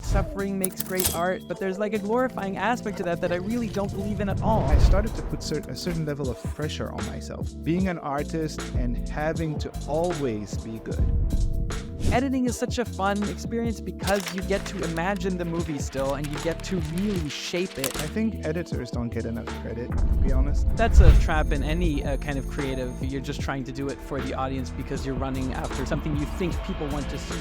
suffering makes great art, but there's like a glorifying aspect to that I really don't believe in at all. I started to put a certain level of pressure on myself, being an artist and having to always be good. Editing is such a fun experience because you get to imagine the movie still and you get to really shape it. I think editors don't get enough credit, to be honest. That's a trap in any kind of creative. You're just trying to do it for the audience because you're running after something you think people want to see.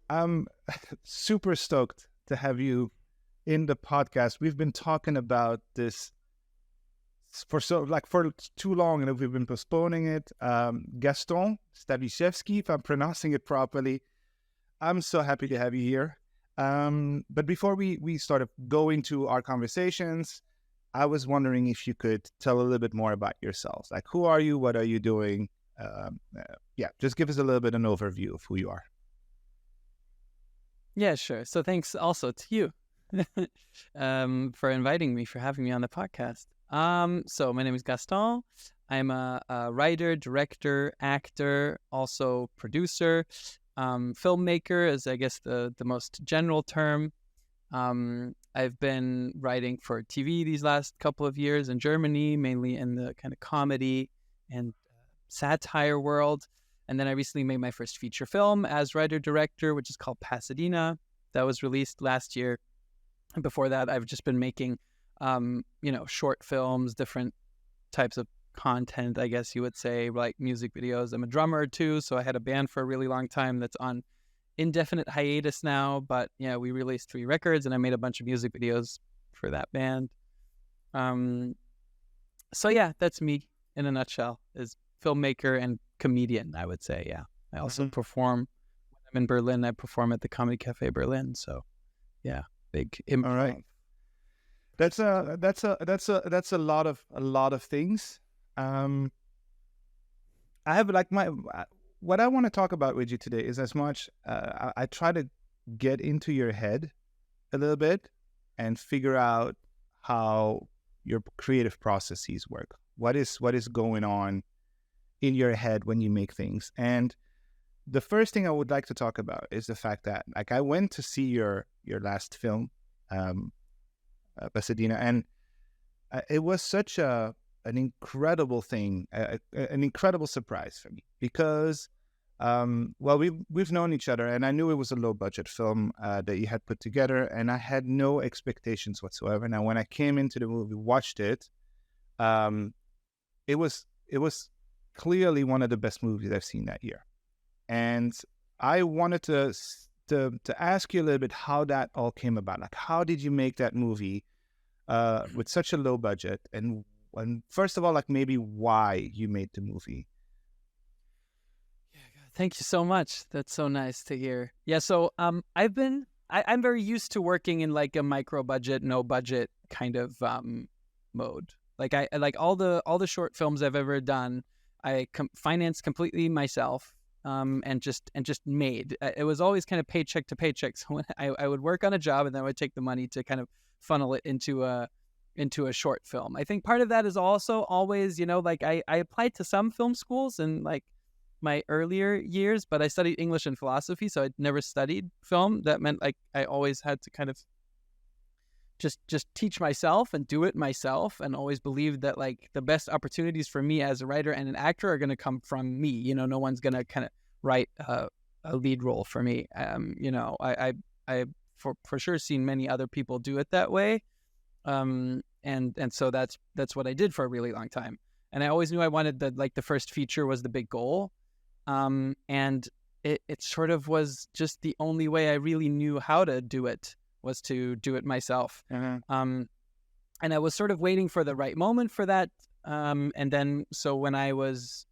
I'm super stoked to have you in the podcast. We've been talking about this for too long, and we've been postponing it. Gaston Stabyszewski, if I'm pronouncing it properly. I'm so happy to have you here. But before we sort of go into our conversations, I was wondering if you could tell a little bit more about yourselves. Like, who are you? What are you doing? Just give us a little bit an overview of who you are. Yeah, sure. So thanks also to you for inviting me, for having me on the podcast. So my name is Gaston. I'm a writer, director, actor, also producer, filmmaker is, I guess, the most general term. I've been writing for TV these last couple of years in Germany, mainly in the kind of comedy and satire world. And then I recently made my first feature film as writer-director, which is called Pasadena. That was released last year. And before that, I've just been making short films, different types of content, I guess you would say, like music videos. I'm a drummer too, so I had a band for a really long time that's on indefinite hiatus now, but yeah, we released 3 records and I made a bunch of music videos for that band. So yeah, that's me in a nutshell, is filmmaker and comedian, I would say. Yeah, I also perform when I'm in Berlin. I perform at the Comedy Cafe Berlin, so yeah, big improv. All right. That's a lot of things. I have what I want to talk about with you today is as much I try to get into your head a little bit and figure out how your creative processes work. What is going on in your head when you make things? And the first thing I would like to talk about is the fact that, like, I went to see your last film, Pasadena, and it was such an incredible thing, an incredible surprise for me, because we've known each other, and I knew it was a low budget film that you had put together, and I had no expectations whatsoever. Now, when I came into the movie, watched it, it was clearly one of the best movies I've seen that year, and I wanted to ask you a little bit how that all came about. Like, how did you make that movie with such a low budget? And first of all, like, maybe why you made the movie? Yeah, God, thank you so much. That's so nice to hear. Yeah, so I'm very used to working in like a micro budget, no budget kind of mode. Like I like all the short films I've ever done, I financed completely myself. And just made. It was always kind of paycheck to paycheck. So when I would work on a job and then I would take the money to kind of funnel it into a short film. I think part of that is also always, like I applied to some film schools in like my earlier years, but I studied English and philosophy, so I'd never studied film. That meant like I always had to kind of just teach myself and do it myself, and always believed that like the best opportunities for me as a writer and an actor are going to come from me. No one's going to kind of write a lead role for me. I for sure seen many other people do it that way. And so that's what I did for a really long time. And I always knew I wanted the first feature was the big goal. And it sort of was just the only way I really knew how to do it, was to do it myself. And I was sort of waiting for the right moment for that. And then, so when I was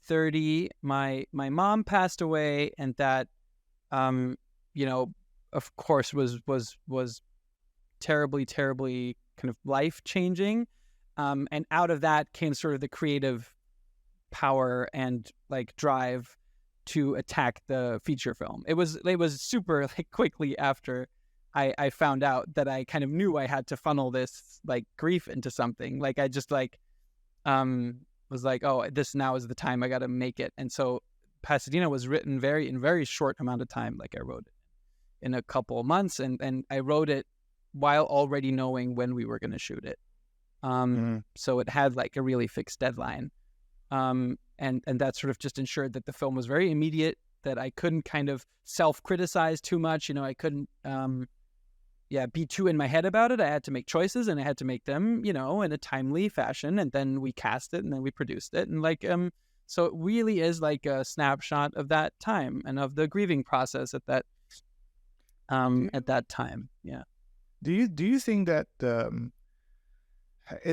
30, my mom passed away, and that, of course was terribly kind of life changing. And out of that came sort of the creative power and like drive to attack the feature film. It was super like quickly after I found out that I kind of knew I had to funnel this like grief into something. Like I just like, was like, oh, this now is the time I got to make it. And so Pasadena was written in very short amount of time. Like I wrote it in a couple of months, and I wrote it while already knowing when we were going to shoot it. So it had like a really fixed deadline. And that sort of just ensured that the film was very immediate, that I couldn't kind of self-criticize too much. You know, I couldn't, be too in my head about it. I had to make choices, and I had to make them, you know, in a timely fashion. And then we cast it, and then we produced it. And like, so it really is like a snapshot of that time and of the grieving process at that time. Yeah. Do you think that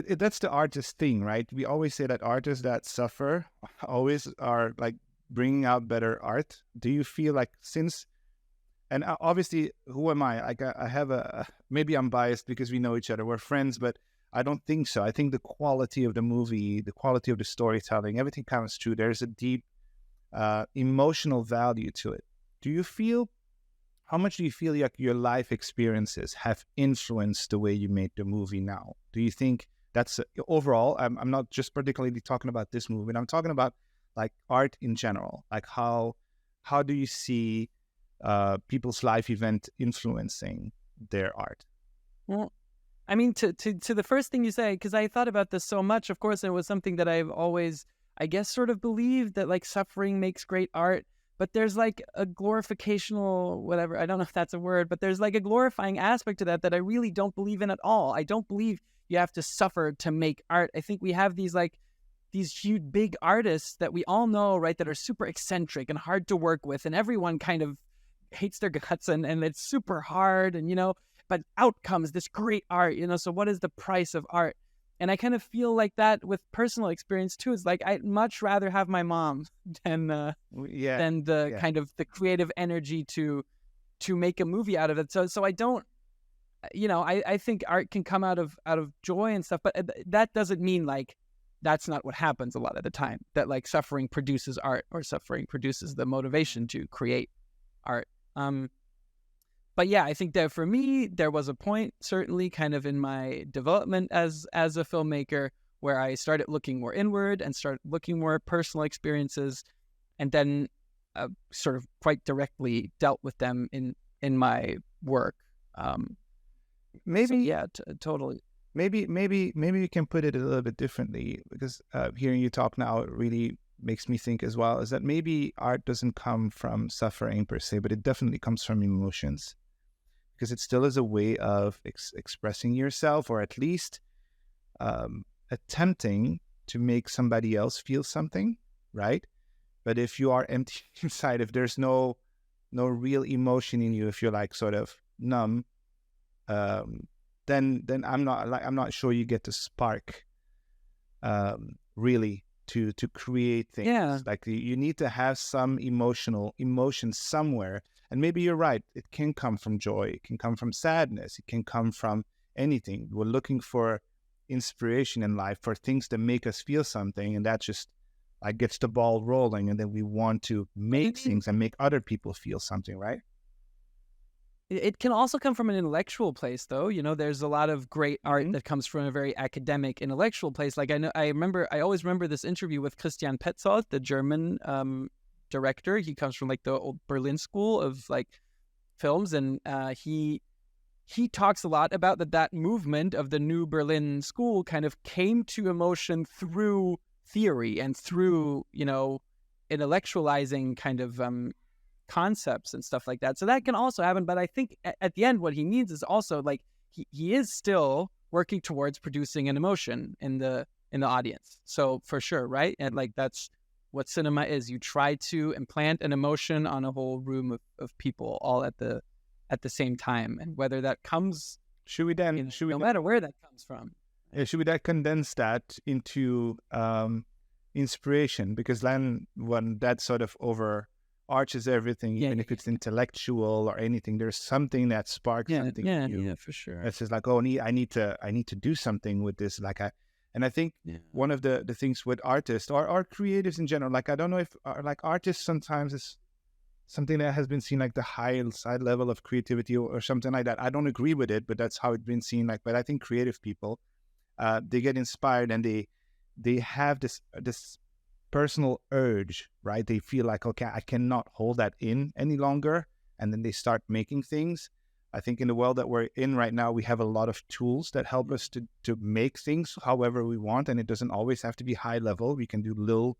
that's the artist thing, right? We always say that artists that suffer always are like bringing out better art. Do you feel like and obviously, who am I? Like I have maybe I'm biased because we know each other, we're friends, but I don't think so. I think the quality of the movie, the quality of the storytelling, everything comes true. There's a deep emotional value to it. How much do you feel like your life experiences have influenced the way you made the movie now? Do you think that's overall? I'm not just particularly talking about this movie, but I'm talking about like art in general. Like how do you see people's life event influencing their art? Well, I mean, to the first thing you say, because I thought about this so much, of course, it was something that I've always, I guess, sort of believed, that like suffering makes great art. But there's like a glorificational, whatever, I don't know if that's a word, but there's like a glorifying aspect to that I really don't believe in at all. I don't believe you have to suffer to make art. I think we have these huge, big artists that we all know, right, that are super eccentric and hard to work with, and everyone kind of hates their guts, and it's super hard, and, you know, but out comes this great art, you know, so what is the price of art? And I kind of feel like that with personal experience too. It's like I'd much rather have my mom than the kind of the creative energy to make a movie out of it. So I don't, you know, I think art can come out of joy and stuff, but that doesn't mean like that's not what happens a lot of the time. That like suffering produces art, or suffering produces the motivation to create art. But yeah, I think that for me, there was a point, certainly kind of in my development as a filmmaker, where I started looking more inward and started looking more at personal experiences, and then sort of quite directly dealt with them in my work. Totally. Maybe you can put it a little bit differently, because hearing you talk now, it really makes me think as well, is that maybe art doesn't come from suffering per se, but it definitely comes from emotions. Because it still is a way of expressing yourself, or at least attempting to make somebody else feel something, right? But if you are empty inside, if there's no real emotion in you, if you're like sort of numb, then I'm not sure you get the spark really to create things. Yeah. Like you need to have some emotion somewhere. And maybe you're right. It can come from joy. It can come from sadness. It can come from anything. We're looking for inspiration in life, for things that make us feel something. And that just like gets the ball rolling. And then we want to make things and make other people feel something, right? It can also come from an intellectual place, though. You know, there's a lot of great art that comes from a very academic, intellectual place. Like I always remember this interview with Christian Petzold, the German director. He comes from like the old Berlin school of like films, and he talks a lot about that movement of the new Berlin school kind of came to emotion through theory and through, you know, intellectualizing kind of concepts and stuff like that. So that can also happen, but I think at the end what he needs is also like he is still working towards producing an emotion in the audience. So for sure, right? And like that's what cinema is. You try to implant an emotion on a whole room of people all at the same time, and whether that comes no matter where that comes from. Should we then condense that into inspiration? Because then when that sort of overarches everything, even if it's intellectual or anything, there's something that sparks something in you. Yeah, for sure. It's just like, oh, I need to do something with this. And I think one of the things with artists or creatives in general, like I don't know if like artists sometimes is something that has been seen like the high side level of creativity or something like that. I don't agree with it, but that's how it's been seen. Like, but I think creative people, they get inspired and they have this personal urge, right? They feel like, okay, I cannot hold that in any longer, and then they start making things. I think in the world that we're in right now, we have a lot of tools that help us to make things however we want, and it doesn't always have to be high level. We can do little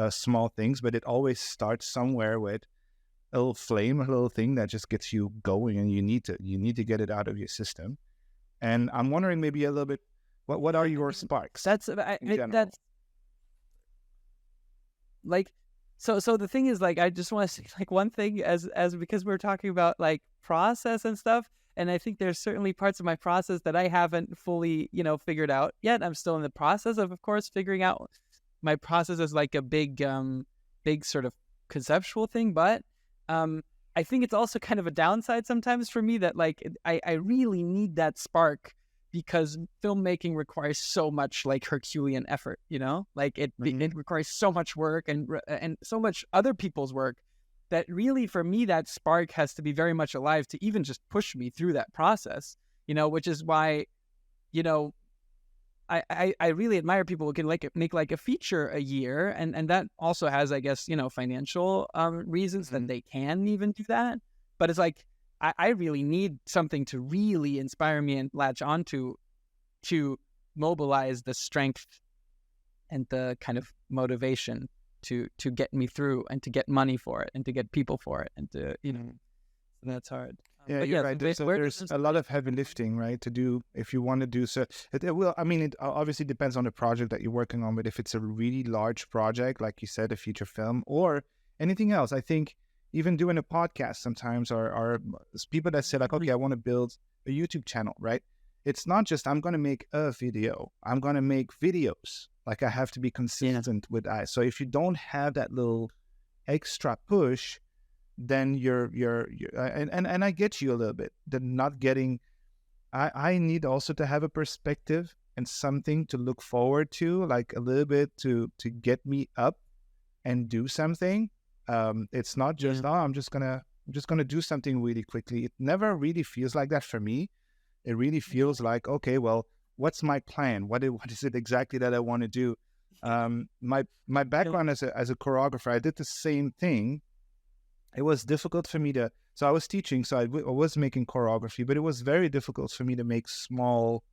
small things, but it always starts somewhere with a little flame, a little thing that just gets you going, and you need to get it out of your system. And I'm wondering maybe a little bit, what are your sparks? That's like, so the thing is, like, I just want to say, like, one thing as because we're talking about like process and stuff, and I think there's certainly parts of my process that I haven't fully, figured out yet. I'm still in the process of course, figuring out my process as like a big sort of conceptual thing, but I think it's also kind of a downside sometimes for me that like I really need that spark, because filmmaking requires so much like Herculean effort, like it requires so much work and so much other people's work, that really for me that spark has to be very much alive to even just push me through that process, which is why, I really admire people who can make like a feature a year, and that also has, I guess, financial reasons that they can even do that. But it's like I really need something to really inspire me and latch onto, to mobilize the strength and the kind of motivation to get me through, and to get money for it, and to get people for it, and to that's hard. Yeah, you're right. There's a lot of heavy lifting, right, to do if you want to do so. It obviously depends on the project that you're working on, but if it's a really large project, like you said, a feature film or anything else, I think even doing a podcast sometimes are people that say like, okay, I want to build a YouTube channel, right? It's not just I'm going to make a video. I'm going to make videos. Like I have to be consistent with that. So if you don't have that little extra push, then you're and I get you a little bit. The not getting, I need also to have a perspective and something to look forward to, like a little bit to get me up and do something. It's not just I'm just gonna do something really quickly. It never really feels like that for me. It really feels like, okay, well, what's my plan? What is it exactly that I want to do? My background as a choreographer, I did the same thing. It was difficult for me so I was teaching, so I was making choreography, but it was very difficult for me to make small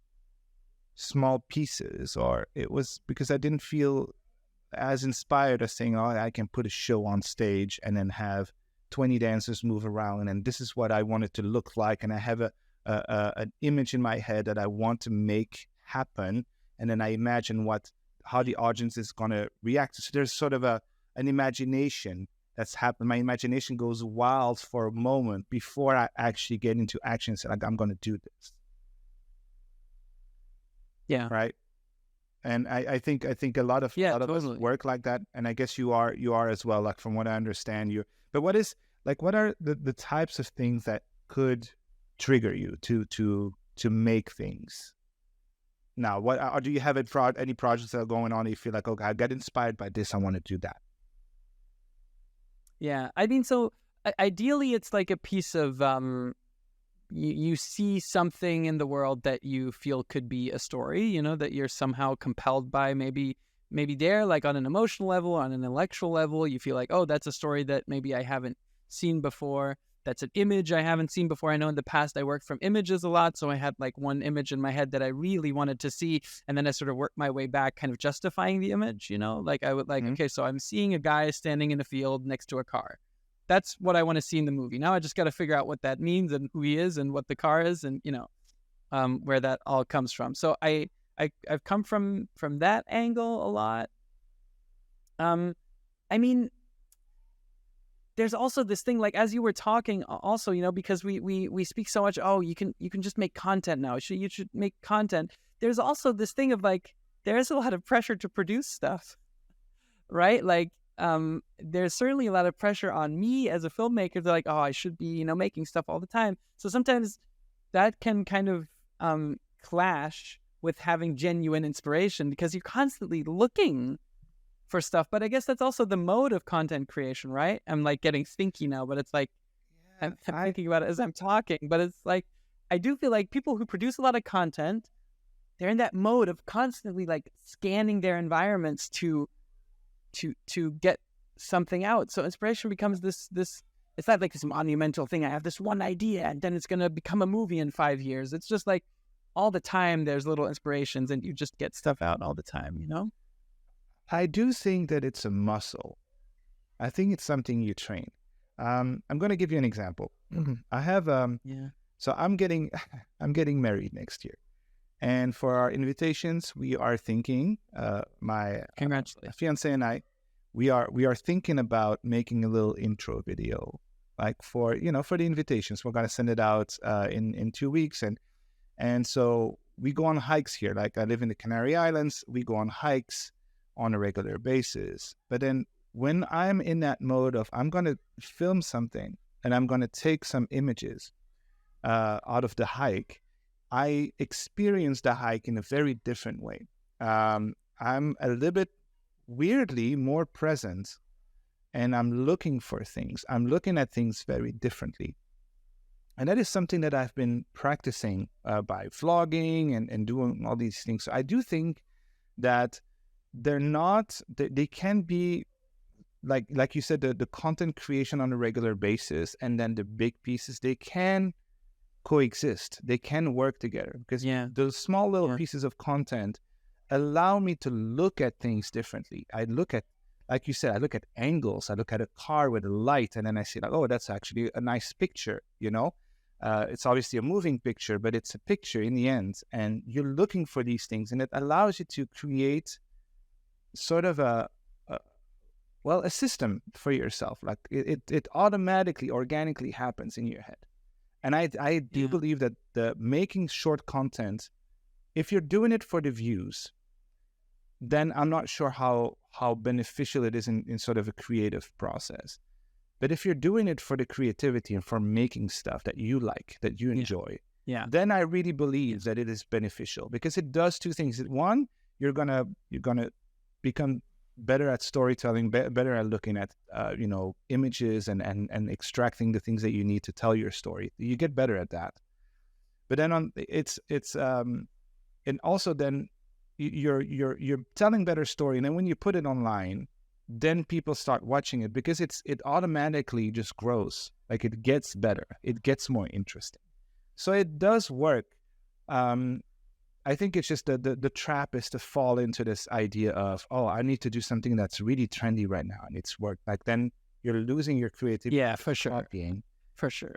pieces, or it was because I didn't feel as inspired as saying, oh, I can put a show on stage and then have 20 dancers move around, and this is what I want it to look like, and I have an image in my head that I want to make happen, and then I imagine how the audience is going to react. So there's sort of an imagination that's happened. My imagination goes wild for a moment before I actually get into action. So like, I'm going to do this. Yeah. Right. And I think a lot of us work like that. And I guess you are as well, like from what I understand you. But what are the types of things that could trigger you to make things? Now, or do you have any projects that are going on that you feel like, okay, I got inspired by this, I want to do that? Yeah, I mean, so ideally it's like a piece of, you see something in the world that you feel could be a story, that you're somehow compelled by, maybe there, like on an emotional level, on an intellectual level, you feel like, oh, that's a story that maybe I haven't seen before. That's an image I haven't seen before. I know in the past I worked from images a lot, so I had like one image in my head that I really wanted to see, and then I sort of worked my way back, kind of justifying the image, like I would like, okay, so I'm seeing a guy standing in a field next to a car. That's what I want to see in the movie. Now I just got to figure out what that means and who he is and what the car is, and where that all comes from. So I've come from that angle a lot. I mean, there's also this thing, like as you were talking also, because we speak so much, oh, you can just make content now. You should make content. There's also this thing of like, there's a lot of pressure to produce stuff, right? Like, there's certainly a lot of pressure on me as a filmmaker. They're like, oh, I should be, making stuff all the time. So sometimes that can kind of clash with having genuine inspiration, because you're constantly looking for stuff. But I guess that's also the mode of content creation, right? I'm like getting thinky now, but it's like, I'm thinking about it as I'm talking, but it's like, I do feel like people who produce a lot of content they're in that mode of constantly like scanning their environments to get something out. So inspiration becomes this it's not like this monumental thing. I have this one idea and then it's going to become a movie in 5 years. It's just like all the time there's little inspirations and you just get stuff out all the time, you know? I do think that it's a muscle. I think it's something you train. I'm going to give you an example. I have so I'm getting married next year, and for our invitations, we are thinking. My fiance and I, we are thinking about making a little intro video, like for the invitations. We're going to send it out in 2 weeks, and so we go on hikes here. Like I live in the Canary Islands, we go on hikes on a regular basis. But then when I'm in that mode of I'm going to film something and I'm going to take some images out of the hike, I experience the hike in a very different way. I'm a little bit weirdly more present, and I'm looking for things. I'm looking at things very differently. And that is something that I've been practicing by vlogging and doing all these things. So I do think that they can be, like you said, the content creation on a regular basis and then the big pieces, they can coexist. They can work together because those small little pieces of content allow me to look at things differently. I look at, like you said, I look at angles. I look at a car with a light and then I see like, oh, that's actually a nice picture, It's obviously a moving picture, but it's a picture in the end. And you're looking for these things and it allows you to create sort of a system for yourself. Like it automatically, organically happens in your head. And I do believe that the making short content, if you're doing it for the views, then I'm not sure how beneficial it is in sort of a creative process. But if you're doing it for the creativity and for making stuff that you like, that you enjoy, then I really believe that it is beneficial because it does two things. One, you're gonna become better at storytelling, better at looking at images and extracting the things that you need to tell your story. You get better at that. But then and also then you're telling better story, and then when you put it online, then people start watching it because it automatically just grows. Like it gets better, it gets more interesting. So it does work. I think it's just the trap is to fall into this idea of, oh, I need to do something that's really trendy right now and it's work. Like then you're losing your creativity. Yeah, for sure. For sure.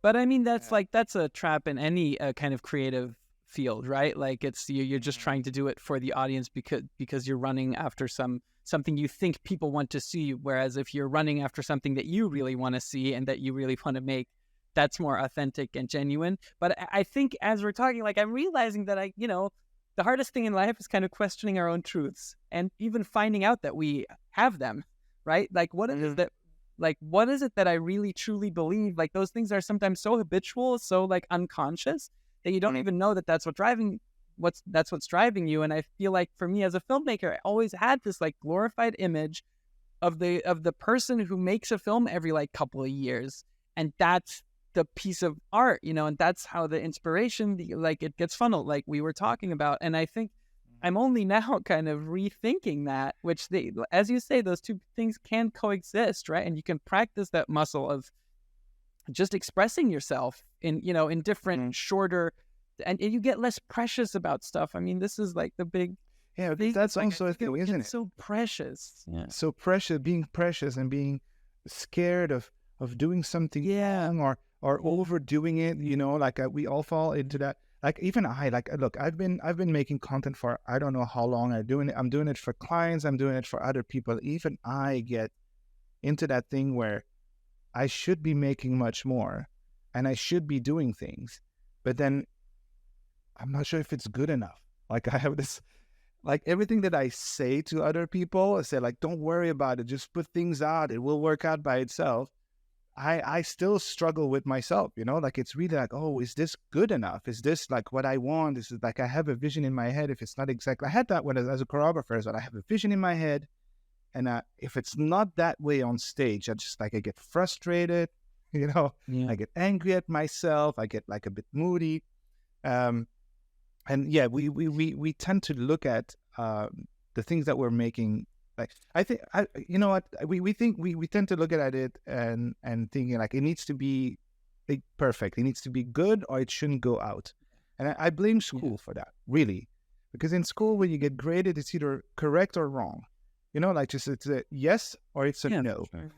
But I mean, that's a trap in any kind of creative field, right? Like it's you're just trying to do it for the audience because you're running after something you think people want to see. Whereas if you're running after something that you really want to see and that you really want to make, that's more authentic and genuine. But I think as we're talking, like I'm realizing that the hardest thing in life is kind of questioning our own truths and even finding out that we have them, right? Like what is that? Like what is it that I really truly believe? Like those things are sometimes so habitual, so like unconscious that you don't even know that that's what's driving you. And I feel like for me as a filmmaker, I always had this like glorified image of the person who makes a film every like couple of years, and that's the piece of art, and that's how the inspiration, like it gets funneled, like we were talking about. And I think I'm only now kind of rethinking that, which as you say, those two things can coexist, right? And you can practice that muscle of just expressing yourself in different, shorter, and you get less precious about stuff. I mean, this is like the big, that's like, also a thing, isn't it? So precious, so precious, being precious and being scared of doing something wrong or overdoing it. Like we all fall into that. Like even look, I've been making content for I don't know how long. I'm doing it for clients. I'm doing it for other people. Even I get into that thing where I should be making much more and I should be doing things, but then I'm not sure if it's good enough. Like I have this, like everything that I say to other people, I say like, don't worry about it. Just put things out. It will work out by itself. I still struggle with myself, like it's really like, oh, is this good enough? Is this like what I want? Is it like I have a vision in my head? If it's not exactly, I had that when as a choreographer as well. I have a vision in my head, and if it's not that way on stage, I get frustrated, I get angry at myself. I get like a bit moody. I and yeah, we tend to look at the things that we're making. Like I think you know what, we think we tend to look at it and thinking like it needs to be perfect, it needs to be good, or it shouldn't go out. And I blame school for that, really, because in school when you get graded, it's either correct or wrong. You know, like just it's a yes or it's a no, Sure.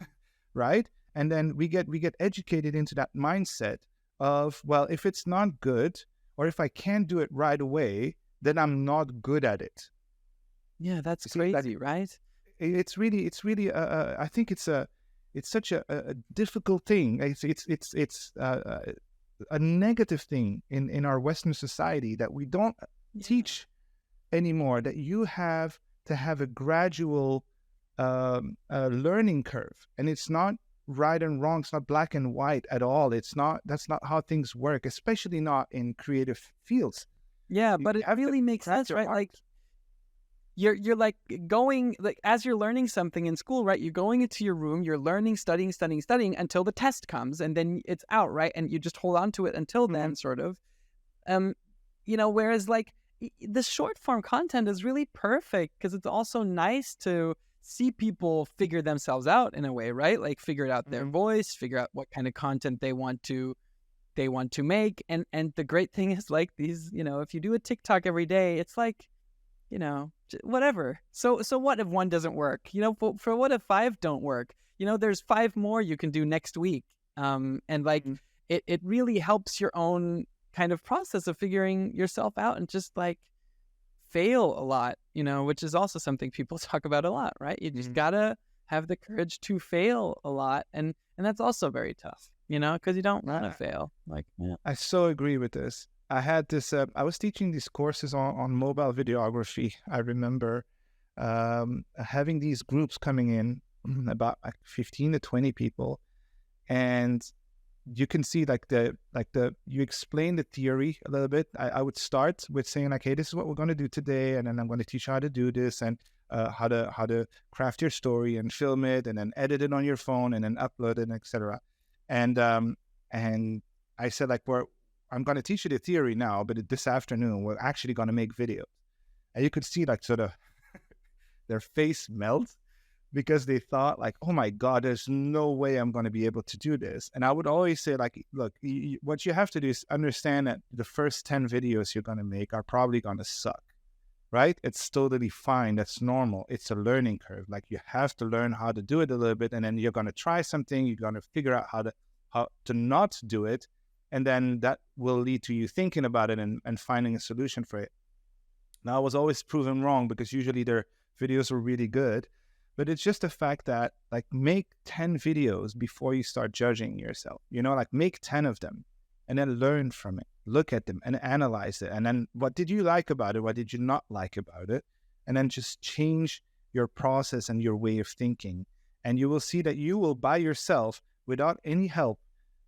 right? And then we get educated into that mindset of, well, if it's not good, or if I can't do it right away, then I'm not good at it. Yeah, that's You see, crazy, right? it's really I think it's such a difficult thing. It's a negative thing in our Western society that we don't teach anymore, that you have to have a gradual learning curve, and it's not right and wrong, it's not black and white at all. That's not how things work, especially not in creative fields. Yeah, but it have to really makes craft sense, your right? art. Like you're like going like as you're learning something in school, right? You're going into your room, you're learning, studying until the test comes, and then it's out, right? And you just hold on to it until then, sort of. You know, whereas like the short form content is really perfect because it's also nice to see people figure themselves out in a way, right? Like figure out their voice, figure out what kind of content they want to make. And the great thing is like these, you know, if you do a TikTok every day, it's like, you know, whatever. So what if one doesn't work? You know, for what if 5 don't work? You know, there's 5 more you can do next week. And like it really helps your own kind of process of figuring yourself out, and just like fail a lot, you know, which is also something people talk about a lot, right? You just gotta have the courage to fail a lot, and that's also very tough, you know, because you don't want to fail. Like, I so agree with this. I had this. I was teaching these courses on mobile videography. I remember having these groups coming in, about like 15 to 20 people, and you can see like you explain the theory a little bit. I would start with saying like, hey, this is what we're going to do today, and then I'm going to teach you how to do this, and how to craft your story and film it, and then edit it on your phone, and then upload it, etc. And I said like, I'm going to teach you the theory now, but this afternoon we're actually going to make videos. And you could see like sort of their face melt, because they thought like, oh my God, there's no way I'm going to be able to do this. And I would always say like, look, what you have to do is understand that the first 10 videos you're going to make are probably going to suck, right? It's totally fine. That's normal. It's a learning curve. Like you have to learn how to do it a little bit, and then you're going to try something. You're going to figure out how to not do it. And then that will lead to you thinking about it and finding a solution for it. Now, I was always proven wrong, because usually their videos were really good. But it's just the fact that, like, make 10 videos before you start judging yourself. You know, like, make 10 of them and then learn from it. Look at them and analyze it. And then what did you like about it? What did you not like about it? And then just change your process and your way of thinking. And you will see that you will, by yourself, without any help,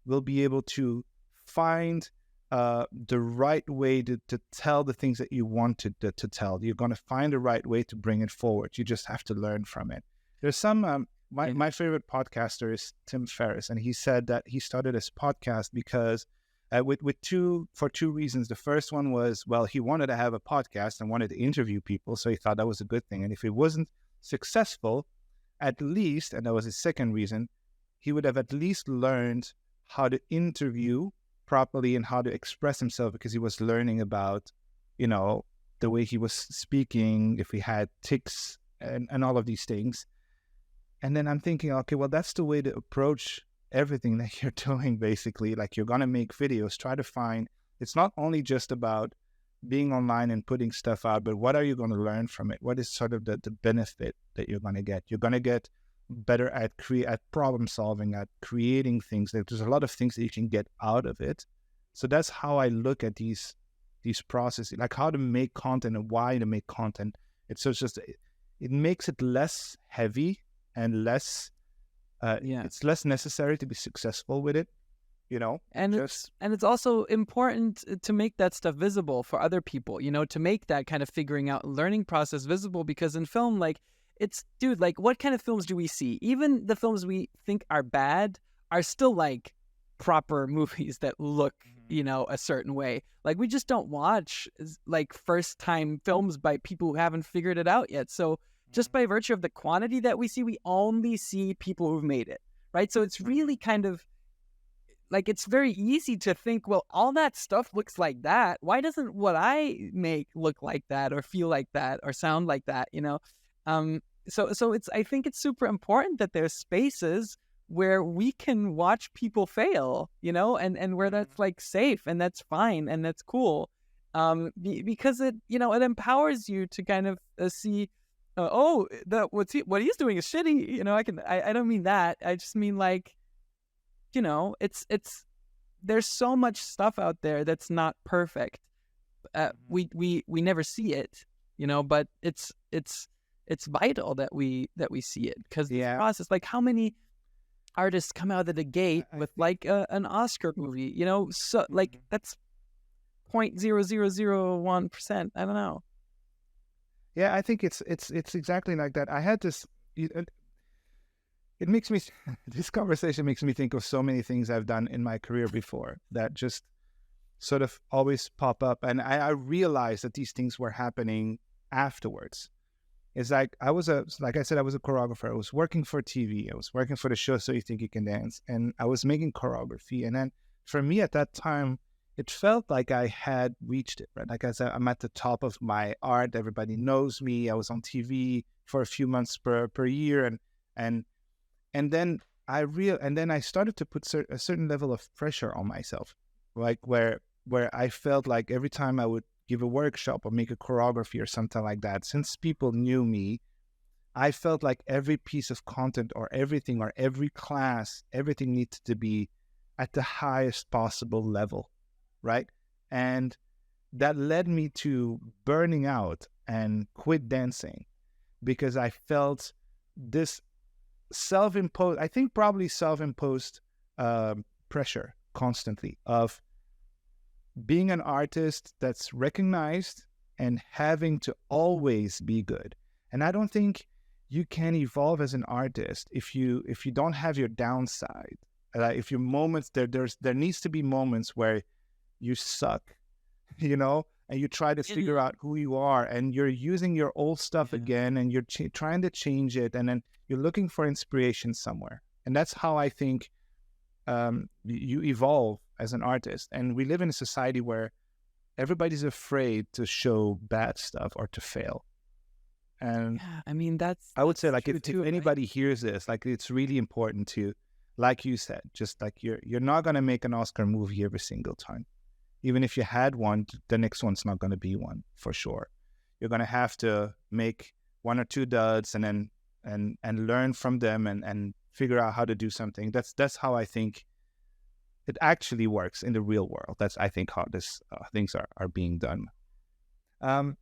will be able to find the right way to tell the things that you want to tell. You're going to find the right way to bring it forward. You just have to learn from it. There's some, my favorite podcaster is Tim Ferriss, and he said that he started his podcast because for two reasons. The first one was, well, he wanted to have a podcast and wanted to interview people, so he thought that was a good thing. And if it wasn't successful, at least, and that was his second reason, he would have at least learned how to interview properly and how to express himself, because he was learning about, you know, the way he was speaking, if he had tics and all of these things. And then I'm thinking, okay, well, that's the way to approach everything that you're doing, basically. Like, you're going to make videos, try to find, it's not only just about being online and putting stuff out, but what are you going to learn from it? What is sort of the benefit that you're going to get? You're going to get better at problem solving, at creating things. There's a lot of things that you can get out of it. So that's how I look at these processes, like how to make content and why to make content. It makes it less heavy and less it's less necessary to be successful with it, you know. And it's also important to make that stuff visible for other people, you know, to make that kind of figuring out learning process visible, because in film, like, dude, like, what kind of films do we see? Even the films we think are bad are still like proper movies that look a certain way. Like, we just don't watch like first time films by people who haven't figured it out yet. So just by virtue of the quantity that we see, we only see people who've made it, right? So it's really kind of like, it's very easy to think, well, all that stuff looks like that. Why doesn't what I make look like that, or feel like that, or sound like that? So I think it's super important that there's spaces where we can watch people fail, and where that's like safe, and that's fine, and that's cool, because it empowers you to kind of see, what he's doing is shitty. I don't mean that. I just mean, like, it's there's so much stuff out there that's not perfect. We never see it, but it's vital that we see it, because the process, like, how many artists come out of the gate with like an Oscar movie, so like that's 0.0001%. I don't know. Yeah, I think it's exactly like that. I had this. It makes me. This conversation makes me think of so many things I've done in my career before that just sort of always pop up, and I realized that these things were happening afterwards. It's like like I said, I was a choreographer. I was working for TV. I was working for the show So You Think You Can Dance, and I was making choreography. And then for me at that time, it felt like I had reached it, right? Like I said, I'm at the top of my art. Everybody knows me. I was on TV for a few months per year, and then I started to put a certain level of pressure on myself, like where I felt like every time I would give a workshop or make a choreography or something like that, since people knew me, I felt like every piece of content or everything or every class, everything needed to be at the highest possible level, right? And that led me to burning out and quit dancing, because I felt this self-imposed, I think probably self-imposed pressure constantly of being an artist that's recognized and having to always be good. And I don't think you can evolve as an artist if you don't have your downside. If your moments there needs to be moments where you suck, and you try to figure out who you are, and you're using your old stuff again, and you're trying to change it, and then you're looking for inspiration somewhere. And that's how I think you evolve as an artist. And we live in a society where everybody's afraid to show bad stuff or to fail. And I mean, I would say, like, if too, anybody hears this, like, it's really important to, like you said, just like you're not going to make an Oscar movie every single time. Even if you had one, the next one's not going to be one for sure. You're going to have to make one or two duds, and then and learn from them, and figure out how to do something. That's how I think it actually works in the real world. That's, I think, how this things are being done. I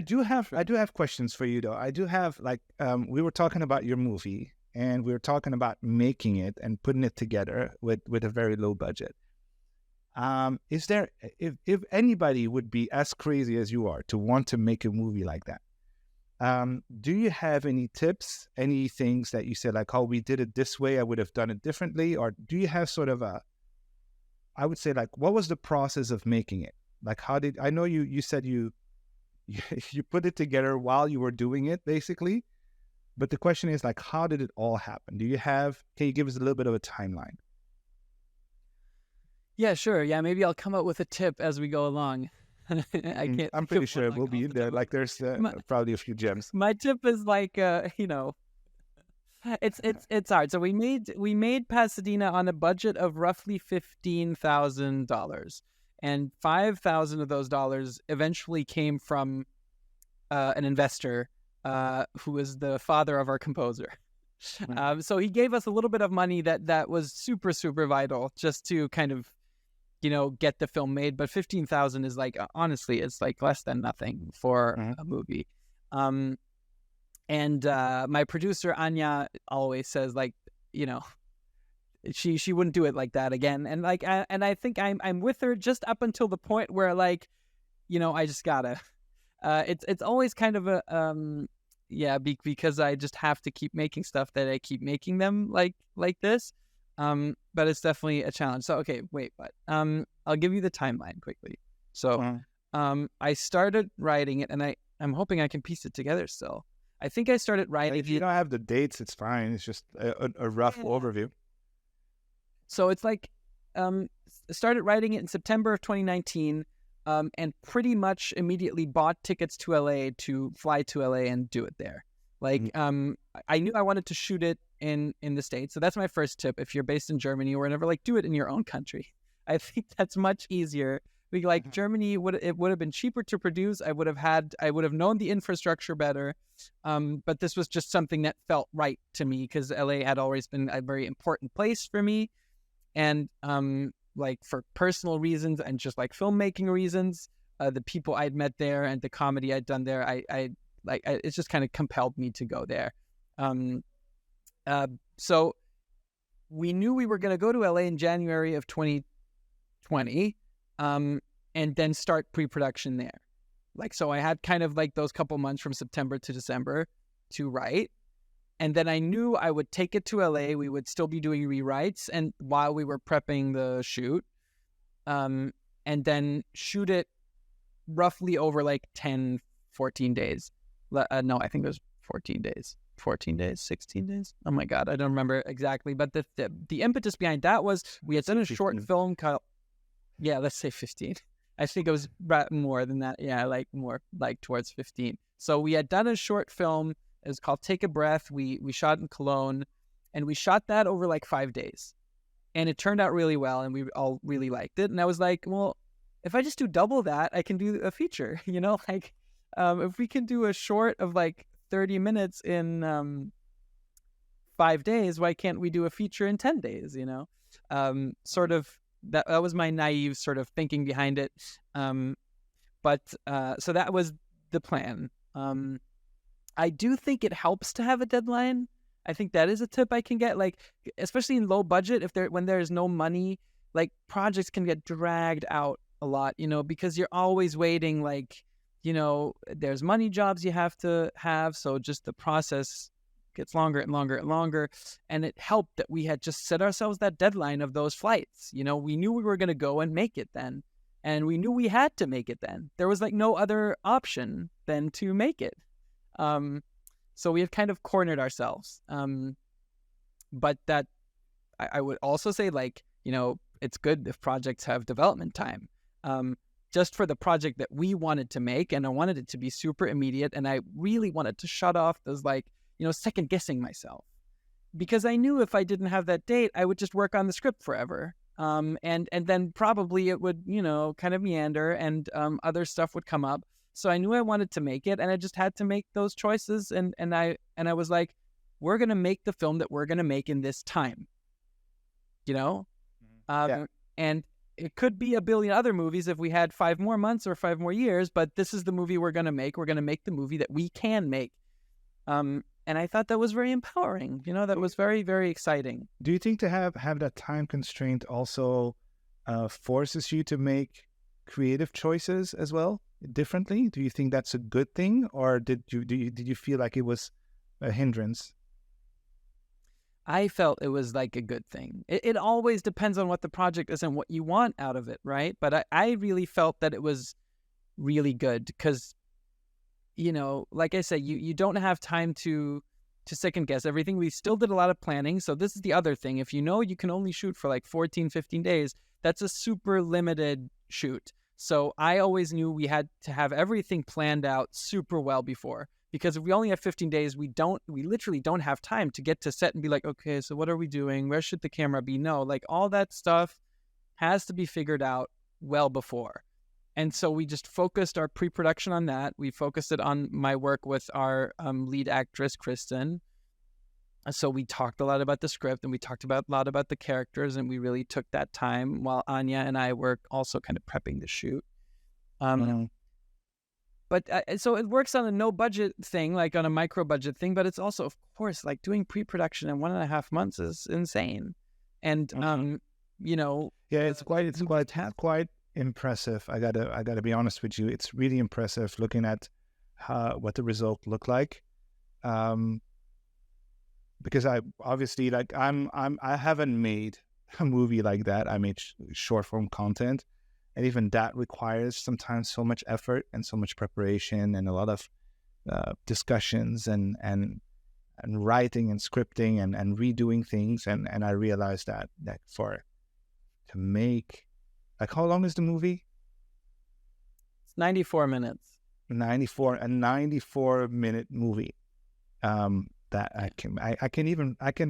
do have questions for you, though. I do have, like, we were talking about your movie, and we were talking about making it and putting it together with a very low budget. Is there, if anybody would be as crazy as you are to want to make a movie like that, do you have any tips, any things that you said, like, oh, we did it this way, I would have done it differently? Or do you have sort of I would say, like, what was the process of making it? Like, I know you said you put it together while you were doing it, basically. But the question is, like, how did it all happen? Can you give us a little bit of a timeline? Yeah, sure. Yeah, maybe I'll come up with a tip as we go along. I'm pretty sure it will be in there. Like, there's probably a few gems. My tip is, like, it's hard. So we made Pasadena on a budget of roughly $15,000, and $5,000 of those dollars eventually came from an investor who is the father of our composer. So he gave us a little bit of money that was super, super vital just to kind of, get the film made. But $15,000 is, like, honestly, it's like less than nothing for a movie. And my producer Anya always says, like, she wouldn't do it like that again. And, like, I think I'm with her just up until the point where, like, I just gotta. It's always kind of a because I just have to keep making stuff that I keep making them like this. But it's definitely a challenge. So, okay, wait, but I'll give you the timeline quickly. So, I started writing it, and I'm hoping I can piece it together still. I think I started writing If you don't have the dates, it's fine. It's just a rough overview. So it's like, started writing it in September of 2019, and pretty much immediately bought tickets to LA to fly to LA and do it there. Like, I knew I wanted to shoot it in the States. So that's my first tip. If you're based in Germany or whatever, like, do it in your own country. I think that's much easier. Like, Germany would have been cheaper to produce. I would have known the infrastructure better. But this was just something that felt right to me because LA had always been a very important place for me. And like, for personal reasons and just like filmmaking reasons, the people I'd met there and the comedy I'd done there, it just kind of compelled me to go there. So we knew we were going to go to LA in January of 2020, and then start pre-production there. Like, so I had kind of like those couple months from September to December to write. And then I knew I would take it to LA. We would still be doing rewrites and while we were prepping the shoot, and then shoot it roughly over like 10, 14 days. No, I think it was 14 days. 14 days, 16 days. Oh my God, I don't remember exactly. But the impetus behind that was we had done a short film called, yeah, let's say 15. I think it was more than that. Yeah, like more like towards 15. So we had done a short film. It was called Take a Breath. We shot in Cologne, and we shot that over like 5 days. And it turned out really well, and we all really liked it. And I was like, well, if I just do double that, I can do a feature, like, if we can do a short of like 30 minutes in 5 days, why can't we do a feature in 10 days, sort of, that was my naive sort of thinking behind it. But so that was the plan. I do think it helps to have a deadline. I think that is a tip I can get, like, especially in low budget, when there's no money, like, projects can get dragged out a lot, because you're always waiting, like, there's money jobs you have to have. So just the process gets longer and longer and longer. And it helped that we had just set ourselves that deadline of those flights. We knew we were going to go and make it then. And we knew we had to make it then. There was like no other option than to make it. So we had kind of cornered ourselves. But that I would also say, like, it's good if projects have development time. Just for the project that we wanted to make, and I wanted it to be super immediate, and I really wanted to shut off those, like, second guessing myself, because I knew if I didn't have that date, I would just work on the script forever. And then probably it would, kind of meander, and other stuff would come up. So I knew I wanted to make it, and I just had to make those choices. And I was like, we're going to make the film that we're going to make in this time, Yeah. And it could be a billion other movies if we had 5 more months or 5 more years, but this is the movie we're going to make. We're going to make the movie that we can make. And I thought that was very empowering. That was very, very exciting. Do you think to have that time constraint also forces you to make creative choices as well differently? Do you think that's a good thing, or did you feel like it was a hindrance? I felt it was like a good thing. It always depends on what the project is and what you want out of it, right? But I really felt that it was really good because, like I said, you don't have time to second guess everything. We still did a lot of planning. So this is the other thing. If you can only shoot for like 14, 15 days, that's a super limited shoot. So I always knew we had to have everything planned out super well before. Because if we only have 15 days, we literally don't have time to get to set and be like, okay, so what are we doing? Where should the camera be? No, like, all that stuff has to be figured out well before. And so we just focused our pre-production on that. We focused it on my work with our lead actress, Kristen. So we talked a lot about the script, and we talked a lot about the characters, and we really took that time while Anya and I were also kind of prepping the shoot. But so it works on a no budget thing, like on a micro budget thing, but it's also, of course, like doing pre-production in 1.5 months is insane. And, yeah, it's quite impressive. I gotta be honest with you. It's really impressive looking at what the result looked like. because I obviously like I haven't made a movie like that. I made short form content, and even that requires sometimes so much effort and so much preparation and a lot of discussions and writing and scripting and redoing things. And I realized that to make, like, how long is the movie? It's 94 minutes. 94-minute movie. That I can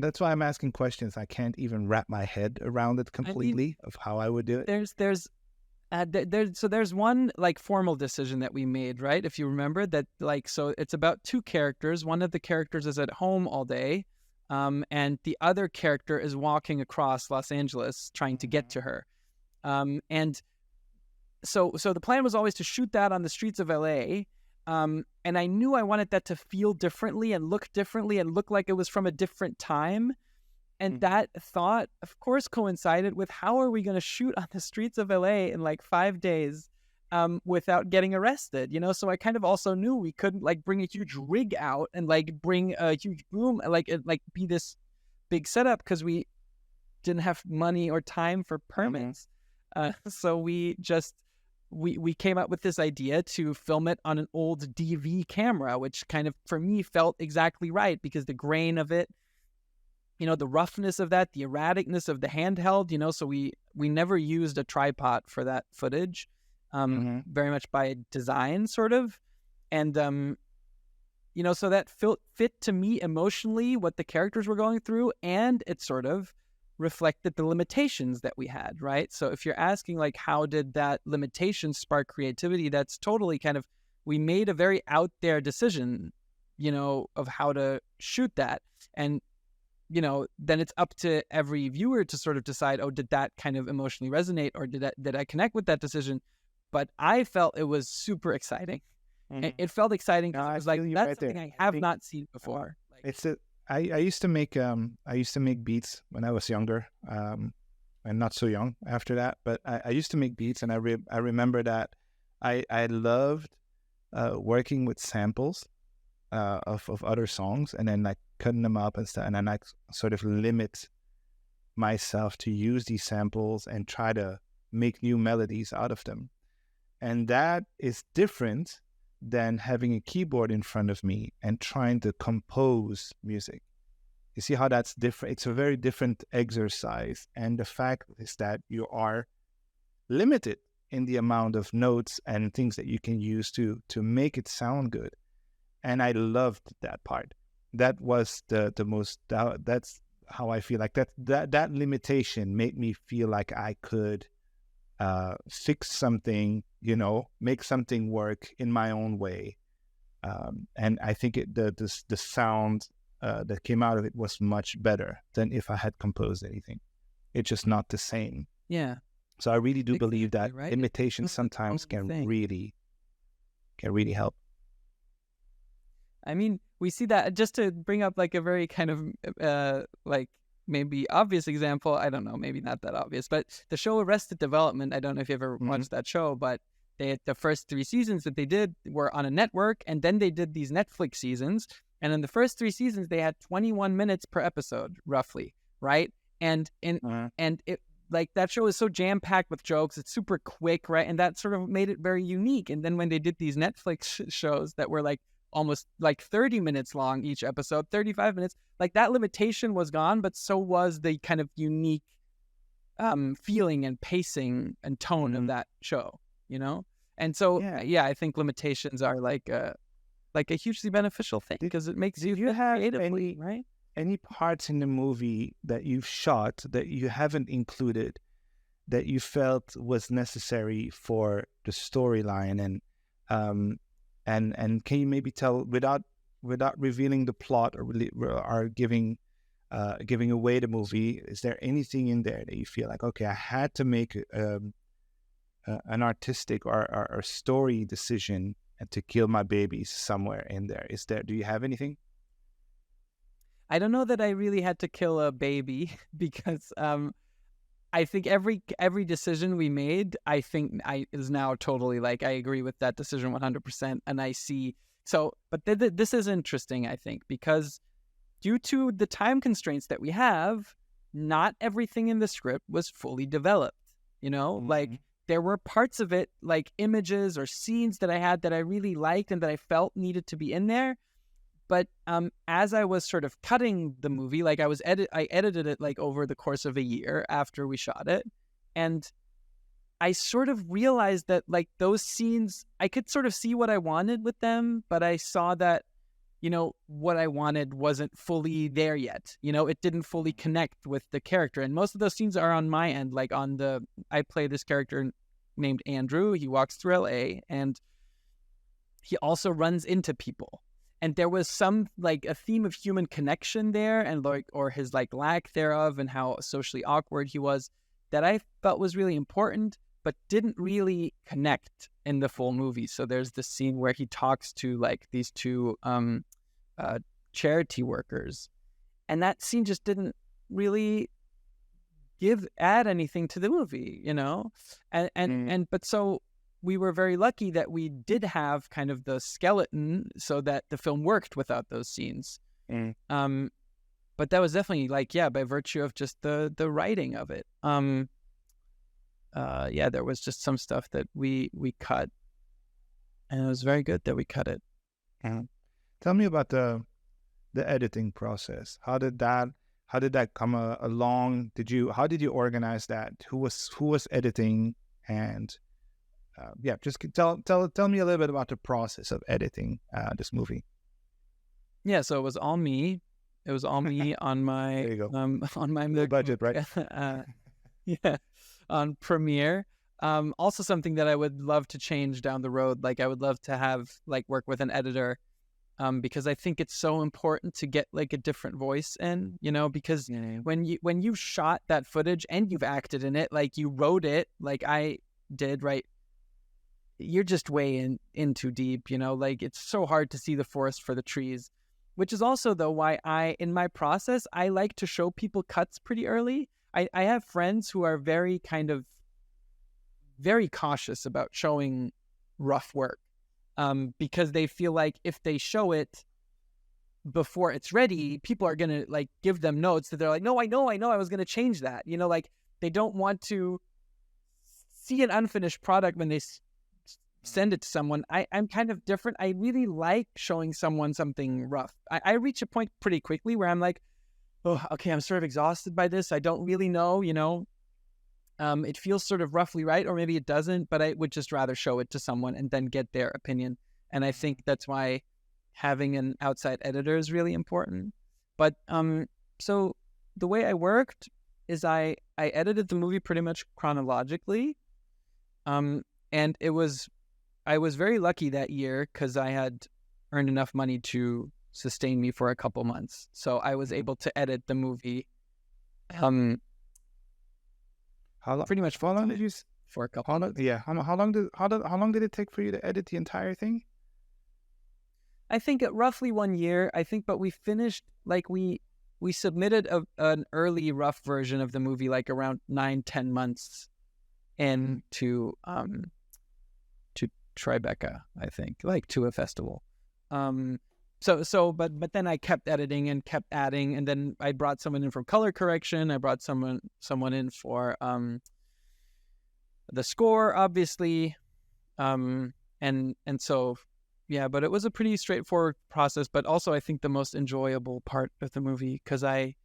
that's why I'm asking questions. I can't even wrap my head around it completely of how I would do it. There's one like formal decision that we made, right? If you remember that, like, so it's about two characters. One of the characters is at home all day, and the other character is walking across Los Angeles trying to get to her. And so the plan was always to shoot that on the streets of LA. And I knew I wanted that to feel differently and look like it was from a different time. And that thought, of course, coincided with how are we going to shoot on the streets of LA in like 5 days without getting arrested, you know? So I kind of also knew we couldn't like bring a huge rig out and like bring a huge boom, like be this big setup because we didn't have money or time for permits. So we just... We came up with this idea to film it on an old DV camera, which kind of, for me, felt exactly right because the grain of it, you know, the roughness of that, the erraticness of the handheld, you know, so we never used a tripod for that footage, very much by design, sort of. And, you know, so that fit to me emotionally what the characters were going through, and it sort of reflected the limitations that we had, right? So if you're asking like how did that limitation spark creativity, that's totally kind of, we made a very out there decision, you know, of how to shoot that. And, you know, then it's up to every viewer to sort of decide, oh, did that kind of emotionally resonate, or did I connect with that decision? But I felt it was super exciting. It felt exciting because it was like, that's something I have not seen before. I used to make beats when I was younger, and not so young after that. But I used to make beats, and I remember that I loved working with samples of other songs, and then like cutting them up and stuff, and then I sort of limit myself to use these samples and try to make new melodies out of them, and that is different than having a keyboard in front of me and trying to compose music. You see how that's different? It's a very different exercise. And the fact is that you are limited in the amount of notes and things that you can use to make it sound good. And I loved that part. That was the most, that's how I feel like that limitation made me feel like I could fix something, you know, make something work in my own way. And I think the sound that came out of it was much better than if I had composed anything. It's just not the same. Yeah. So I really do believe that right? limitations sometimes can really help. I mean, we see that, just to bring up like a very kind of like maybe obvious example. I don't know, maybe not that obvious, but the show Arrested Development, I don't know if you ever watched that show, but the first 3 seasons that they did were on a network, and then they did these Netflix seasons. And in the first 3 seasons, they had 21 minutes per episode, roughly, right? And it, like, that show is so jam-packed with jokes. It's super quick, right? And that sort of made it very unique. And then when they did these Netflix shows that were like almost like 30 minutes long each episode, 35 minutes, like that limitation was gone, but so was the kind of unique feeling and pacing and tone of that show, you know? And so, yeah, I think limitations are like a hugely beneficial thing because it makes you have creatively, right? Any parts in the movie that you've shot that you haven't included that you felt was necessary for the storyline, and can you maybe tell without revealing the plot or giving away the movie? Is there anything in there that you feel like, okay, I had to make an artistic or story decision and to kill my babies somewhere in there? Do you have anything? I don't know that I really had to kill a baby because I think every decision we made, I think is now totally like, I agree with that decision 100%. And I see, so, but this is interesting, I think, because due to the time constraints that we have, not everything in the script was fully developed. Like there were parts of it, like images or scenes that I had that I really liked and that I felt needed to be in there. But as I was sort of cutting the movie, like I edited it like over the course of a year after we shot it, and I sort of realized that like those scenes, I could sort of see what I wanted with them, but I saw that, what I wanted wasn't fully there yet. It didn't fully connect with the character. And most of those scenes are on my end, like I play this character named Andrew. He walks through LA and he also runs into people. And there was some like a theme of human connection there and like, or his like lack thereof and how socially awkward he was that I felt was really important, but didn't really connect in the full movie. So there's this scene where he talks to like these two charity workers, and that scene just didn't really add anything to the movie, but so we were very lucky that we did have kind of the skeleton so that the film worked without those scenes. But that was definitely like, by virtue of just the writing of it. There was just some stuff that we cut, and it was very good that we cut it. Tell me about the editing process. How did that come along? How did you organize that? Who was editing? And just tell me a little bit about the process of editing this movie. Yeah, so it was all me. It was all me on my there you go. On my low budget, right? On Premiere. Also something that I would love to change down the road. Like I would love to have like work with an editor, because I think it's so important to get like a different voice in, because when you shot that footage and you've acted in it, like you wrote it, like I did, right? You're just way in too deep, like it's so hard to see the forest for the trees, which is also though why in my process, I like to show people cuts pretty early. I have friends who are very cautious about showing rough work, because they feel like if they show it before it's ready, people are going to like give them notes that they're like, no, I know, I was going to change that. Like they don't want to see an unfinished product when they send it to someone. I'm kind of different. I really like showing someone something rough. I reach a point pretty quickly where I'm like, oh, okay, I'm sort of exhausted by this. I don't really know, it feels sort of roughly right, or maybe it doesn't, but I would just rather show it to someone and then get their opinion. And I think that's why having an outside editor is really important. But so the way I worked is I edited the movie pretty much chronologically. And I was very lucky that year because I had earned enough money to sustain me for a couple months. So I was able to edit the movie. How long did you for a couple months? Yeah. How long did it take for you to edit the entire thing? I think roughly 1 year. I think, but we finished like we submitted an early rough version of the movie like around 9-10 months into to Tribeca, I think, like to a festival. But then I kept editing and kept adding, and then I brought someone in for color correction. I brought someone in for the score, obviously, and so but it was a pretty straightforward process. But also, I think the most enjoyable part of the movie because it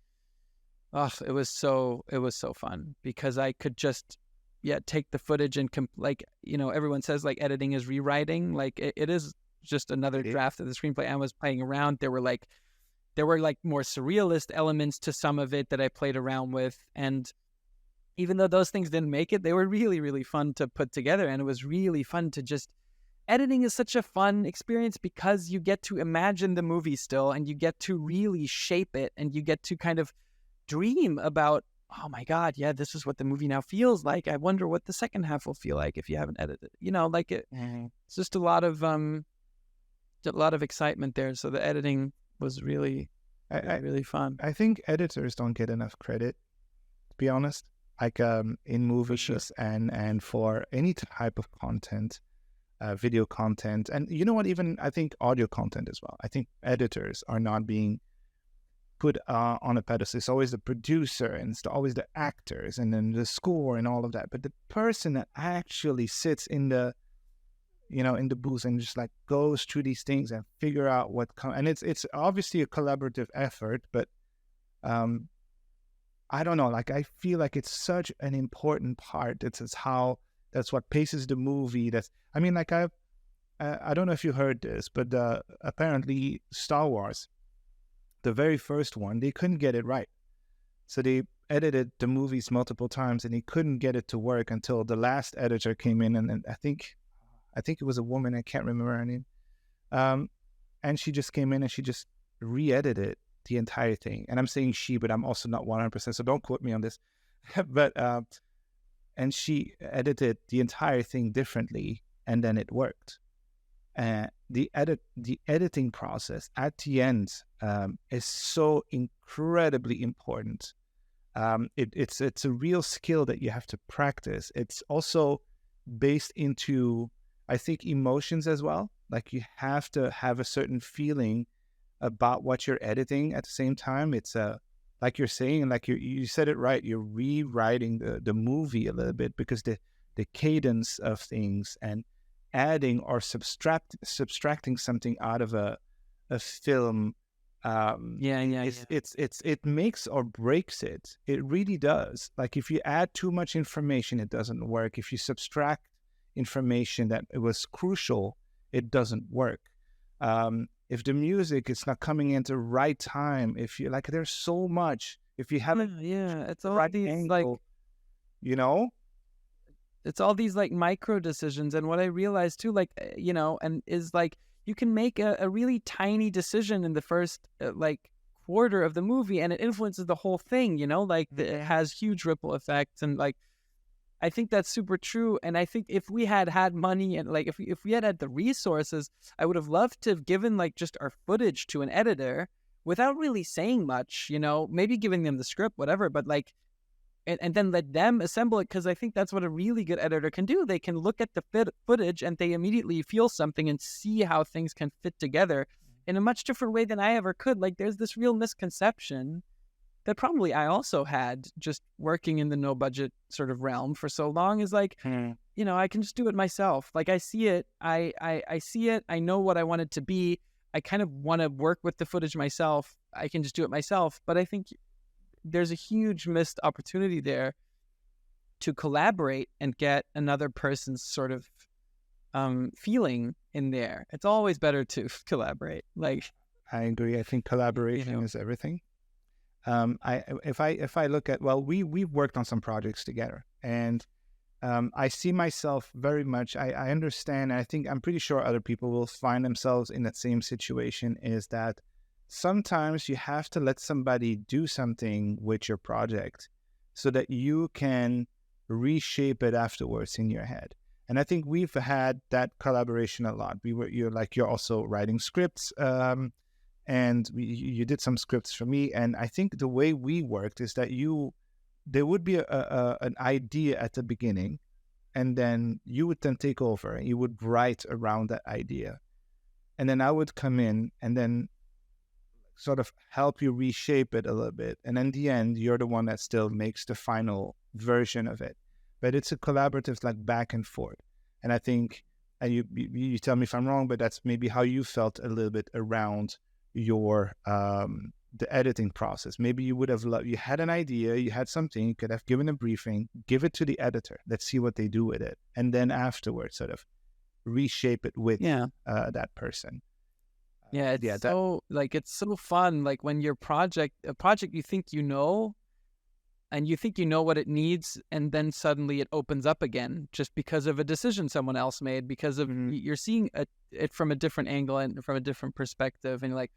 was so fun because I could just take the footage and everyone says like editing is rewriting, like it is just another draft of the screenplay. I was playing around. There were more surrealist elements to some of it that I played around with, and even though those things didn't make it, they were really, really fun to put together. And it was really fun to just editing is such a fun experience because you get to imagine the movie still, and you get to really shape it, and you get to kind of dream about, oh my God, this is what the movie now feels like. I wonder what the second half will feel like if you haven't edited. It's just a lot of excitement there. So the editing was really fun. I think editors don't get enough credit, to be honest. Like in movies, sure. and for any type of content, video content, and you know what? Even I think audio content as well. I think editors are not being put on a pedestal. It's always the producer, and it's always the actors, and then the score and all of that. But the person that actually sits in the in the booth and just like goes through these things and figure out what comes. And it's obviously a collaborative effort, but I don't know. Like, I feel like it's such an important part. That's what paces the movie. I mean, like, I don't know if you heard this, but apparently Star Wars, the very first one, they couldn't get it right. So they edited the movies multiple times, and they couldn't get it to work until the last editor came in, and I think it was a woman. I can't remember her name. And she just came in and she just re-edited the entire thing. And I'm saying she, but I'm also not 100%, so don't quote me on this. But and she edited the entire thing differently, and then it worked. The editing process at the end is so incredibly important. It's a real skill that you have to practice. It's also based into, I think, emotions as well. Like, you have to have a certain feeling about what you're editing at the same time. It's like you're saying, like you said it right, you're rewriting the movie a little bit, because the cadence of things and adding or subtracting something out of a film, it makes or breaks it. It really does. Like, if you add too much information, it doesn't work. If you subtract information that it was crucial, it doesn't work. If the music is not coming in the right time, if you like, there's so much. If you have it's all right these angle, it's all these like micro decisions. And what I realized too, like, and is like, you can make a really tiny decision in the first like quarter of the movie, and it influences the whole thing, like it has huge ripple effects. And like, I think that's super true. And I think if we had money, and like if we had the resources, I would have loved to have given like just our footage to an editor without really saying much, maybe giving them the script, whatever, but like, and then let them assemble it, because I think that's what a really good editor can do. They can look at the footage and they immediately feel something and see how things can fit together in a much different way than I ever could. Like, there's this real misconception that probably I also had just working in the no budget sort of realm for so long, is like, I can just do it myself. Like, I see it, I see it, I know what I want it to be. I kind of want to work with the footage myself. I can just do it myself. But I think there's a huge missed opportunity there to collaborate and get another person's sort of feeling in there. It's always better to collaborate. Like, I agree. I think collaboration is everything. If I look at, well, we've worked on some projects together, and I see myself very much. I understand. I'm pretty sure other people will find themselves in that same situation. Is that sometimes you have to let somebody do something with your project so that you can reshape it afterwards in your head. And I think we've had that collaboration a lot. You're also writing scripts. And you did some scripts for me, and I think the way we worked is that there would be an idea at the beginning, and then you would then take over and you would write around that idea, and then I would come in and then sort of help you reshape it a little bit, and in the end you're the one that still makes the final version of it. But it's a collaborative, like, back and forth. And I think, and you tell me if I'm wrong, but that's maybe how you felt a little bit around your the editing process. Maybe you would have you had an idea, you had something, you could have given a briefing, give it to the editor, let's see what they do with it, and then afterwards sort of reshape it with that person. It's so fun. Like, when your a project you think and you think you know what it needs, and then suddenly it opens up again just because of a decision someone else made, because of you're seeing it from a different angle and from a different perspective, and you're like,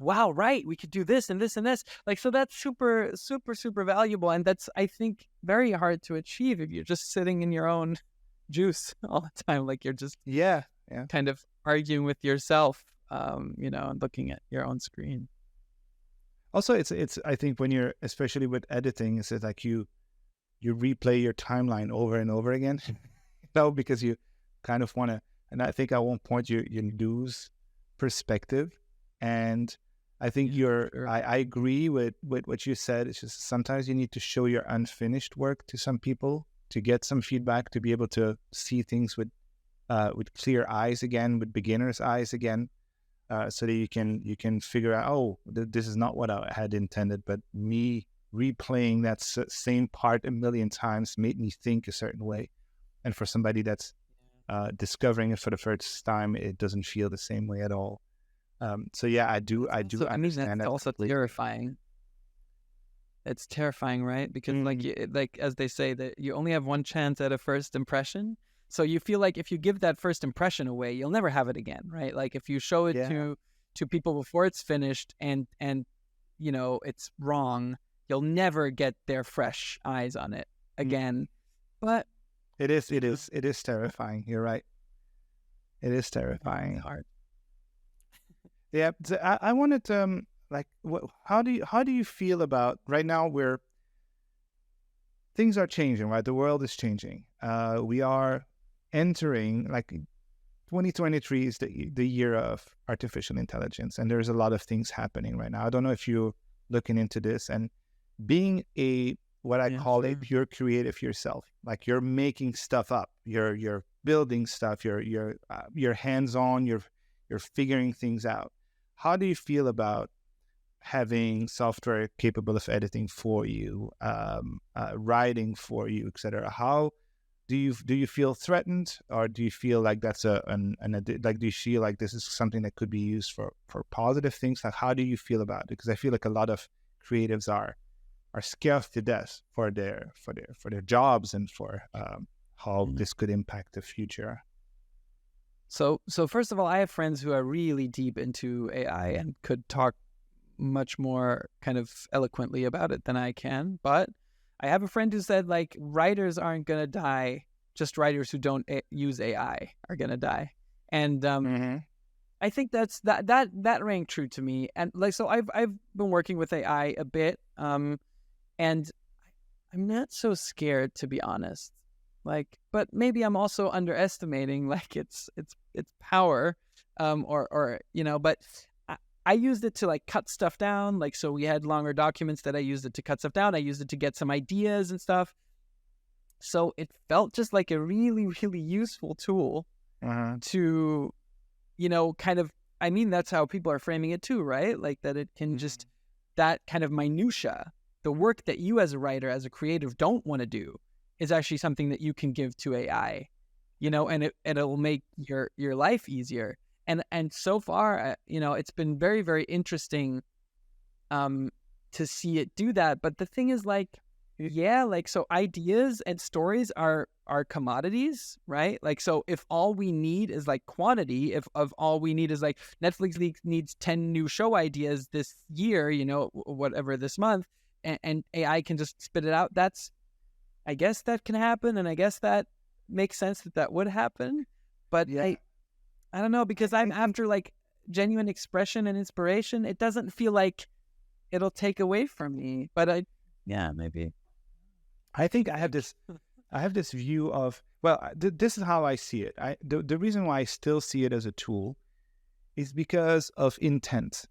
wow, right, we could do this and this and this. Like, so that's super, super, super valuable. And that's, I think, very hard to achieve if you're just sitting in your own juice all the time. Like, you're just kind of arguing with yourself, and looking at your own screen. Also, it's I think when you're, especially with editing, it's like you replay your timeline over and over again, because you kind of want to, and I think at one point you lose perspective. And I think Sure. I agree with what you said. It's just sometimes you need to show your unfinished work to some people to get some feedback, to be able to see things with clear eyes again, with beginner's eyes again, so that you can figure out, oh, this is not what I had intended, but me replaying that same part a million times made me think a certain way. And for somebody that's discovering it for the first time, it doesn't feel the same way at all. So yeah, I do So, I mean, understand that's that also completely. terrifying. It's terrifying, right? Because like as they say that you only have one chance at a first impression. So you feel like if you give that first impression away, you'll never have it again, right? Like if you show it Yeah, to people before it's finished and it's wrong, you'll never get their fresh eyes on it again. But it is terrifying. You're right. It is terrifying. hard. Yeah, so I wanted to like, how do you feel about right now? Where things are changing, right? The world is changing. We are entering, like, 2023 is the year of artificial intelligence, and there's a lot of things happening right now. I don't know if you're looking into this, and being what I call a pure creative yourself, like you're making stuff up, you're building stuff, you're hands on, you're figuring things out. How do you feel about having software capable of editing for you, writing for you, etc.? How do you feel threatened, or do you feel like that's like, do you feel like this is something that could be used for positive things? Like, how do you feel about it? Because I feel like a lot of creatives are scared to death for their jobs, and for how this could impact the future. So first of all, I have friends who are really deep into AI and could talk much more kind of eloquently about it than I can. But I have a friend who said, like, writers aren't going to die. Just writers who don't use AI are going to die. And I think that rang true to me. And like, so I've been working with AI a bit, and I'm not so scared, to be honest. Like, but maybe I'm also underestimating like its power, or But I used it to like cut stuff down. Like, so we had longer documents that I used it to cut stuff down. I used it to get some ideas and stuff. So it felt just like a really, really useful tool to, kind of, I mean, that's how people are framing it too, right? Like that it can just, that kind of minutia, the work that you as a writer, as a creative don't want to do, is actually something that you can give to AI, and it'll make your life easier. And so far, it's been very, very interesting to see it do that. But the thing is, like, yeah, like, so ideas and stories are commodities, right? Like, so if all we need is like quantity, if all we need is like Netflix needs 10 new show ideas this year, whatever, this month, and AI can just spit it out, I guess that can happen, and I guess that makes sense that would happen. But yeah. I don't know, because I'm after like genuine expression and inspiration. It doesn't feel like it'll take away from me. But maybe. I think I have this view of, well, this is how I see it. The reason why I still see it as a tool is because of intent.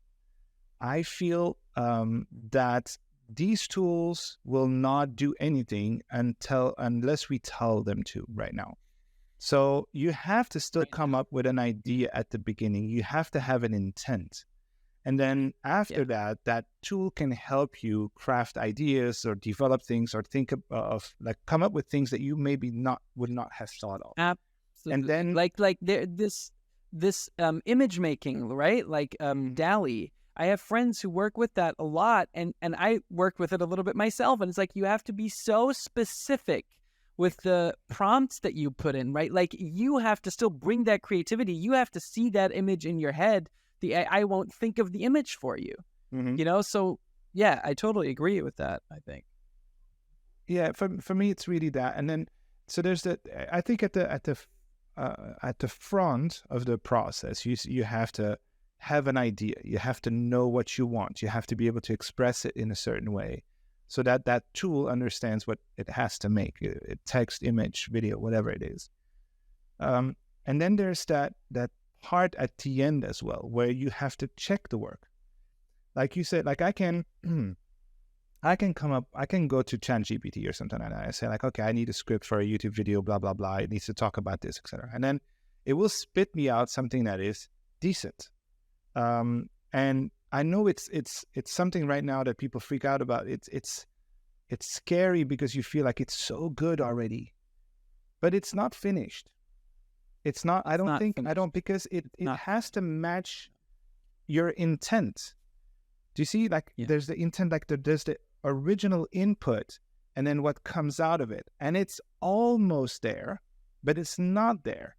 I feel that these tools will not do anything unless we tell them to right now. So you have to still come up with an idea at the beginning. You have to have an intent. And then after that tool can help you craft ideas or develop things, or think of like, come up with things that you maybe would not have thought of. Absolutely. And then like this image making, right? Like DALL-E. I have friends who work with that a lot, and I work with it a little bit myself. And it's like, you have to be so specific with the prompts that you put in, right? Like, you have to still bring that creativity. You have to see that image in your head. The AI won't think of the image for you, So yeah, I totally agree with that, I think. Yeah, for me, it's really that. And then, so there's that. I think at the front of the process, you have to have an idea. You have to know what you want. You have to be able to express it in a certain way, so that tool understands what it has to make, text, image, video, whatever it is. And then there's that part at the end as well, where you have to check the work. like you said, like I can I can go to ChatGPT or something like that. I say like, okay, I need a script for a YouTube video, blah, blah, blah. It needs to talk about this, etc. And then it will spit me out something that is decent. And I know it's something right now that people freak out about. It's scary because you feel like it's so good already, but it's not finished. It's not, because it has to match your intent. Do you see? Like there's the intent, like there's the original input and then what comes out of it. And it's almost there, but it's not there.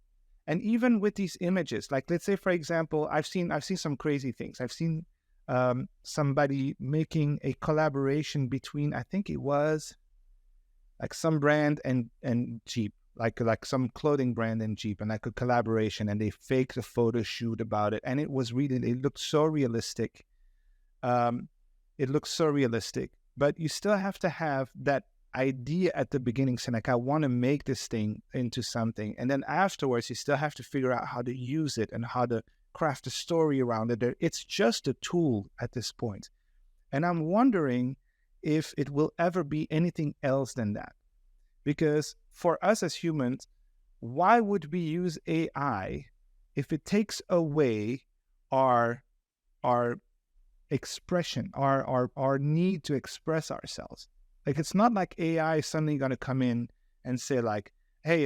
And even with these images, like let's say, for example, I've seen some crazy things. I've seen somebody making a collaboration between, I think it was like some brand and Jeep, like some clothing brand and Jeep, and like a collaboration, and they faked a photo shoot about it. And it looked so realistic. It looks so realistic, but you still have to have that idea at the beginning, saying like, I want to make this thing into something. And then afterwards, you still have to figure out how to use it and how to craft a story around it. It's just a tool at this point. And I'm wondering if it will ever be anything else than that. Because for us as humans, why would we use AI if it takes away our expression, our need to express ourselves? Like, it's not like AI is suddenly going to come in and say like, hey,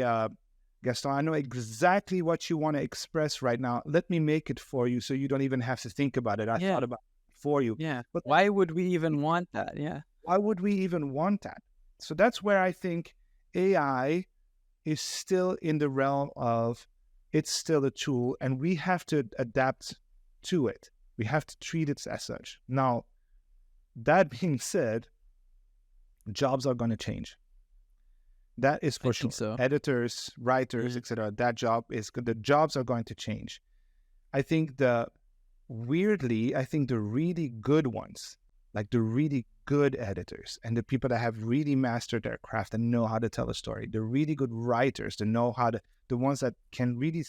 Gaston, I know exactly what you want to express right now. Let me make it for you so you don't even have to think about it. I thought about it for you. Yeah. But why would we even want that? Yeah. Why would we even want that? So that's where I think AI is still in the realm of, it's still a tool, and we have to adapt to it. We have to treat it as such. Now, that being said, jobs are going to change. That is for sure. So. Editors, writers, etc. The jobs are going to change. I think the really good ones, like the really good editors and the people that have really mastered their craft and know how to tell a story, the really good writers, the ones that can really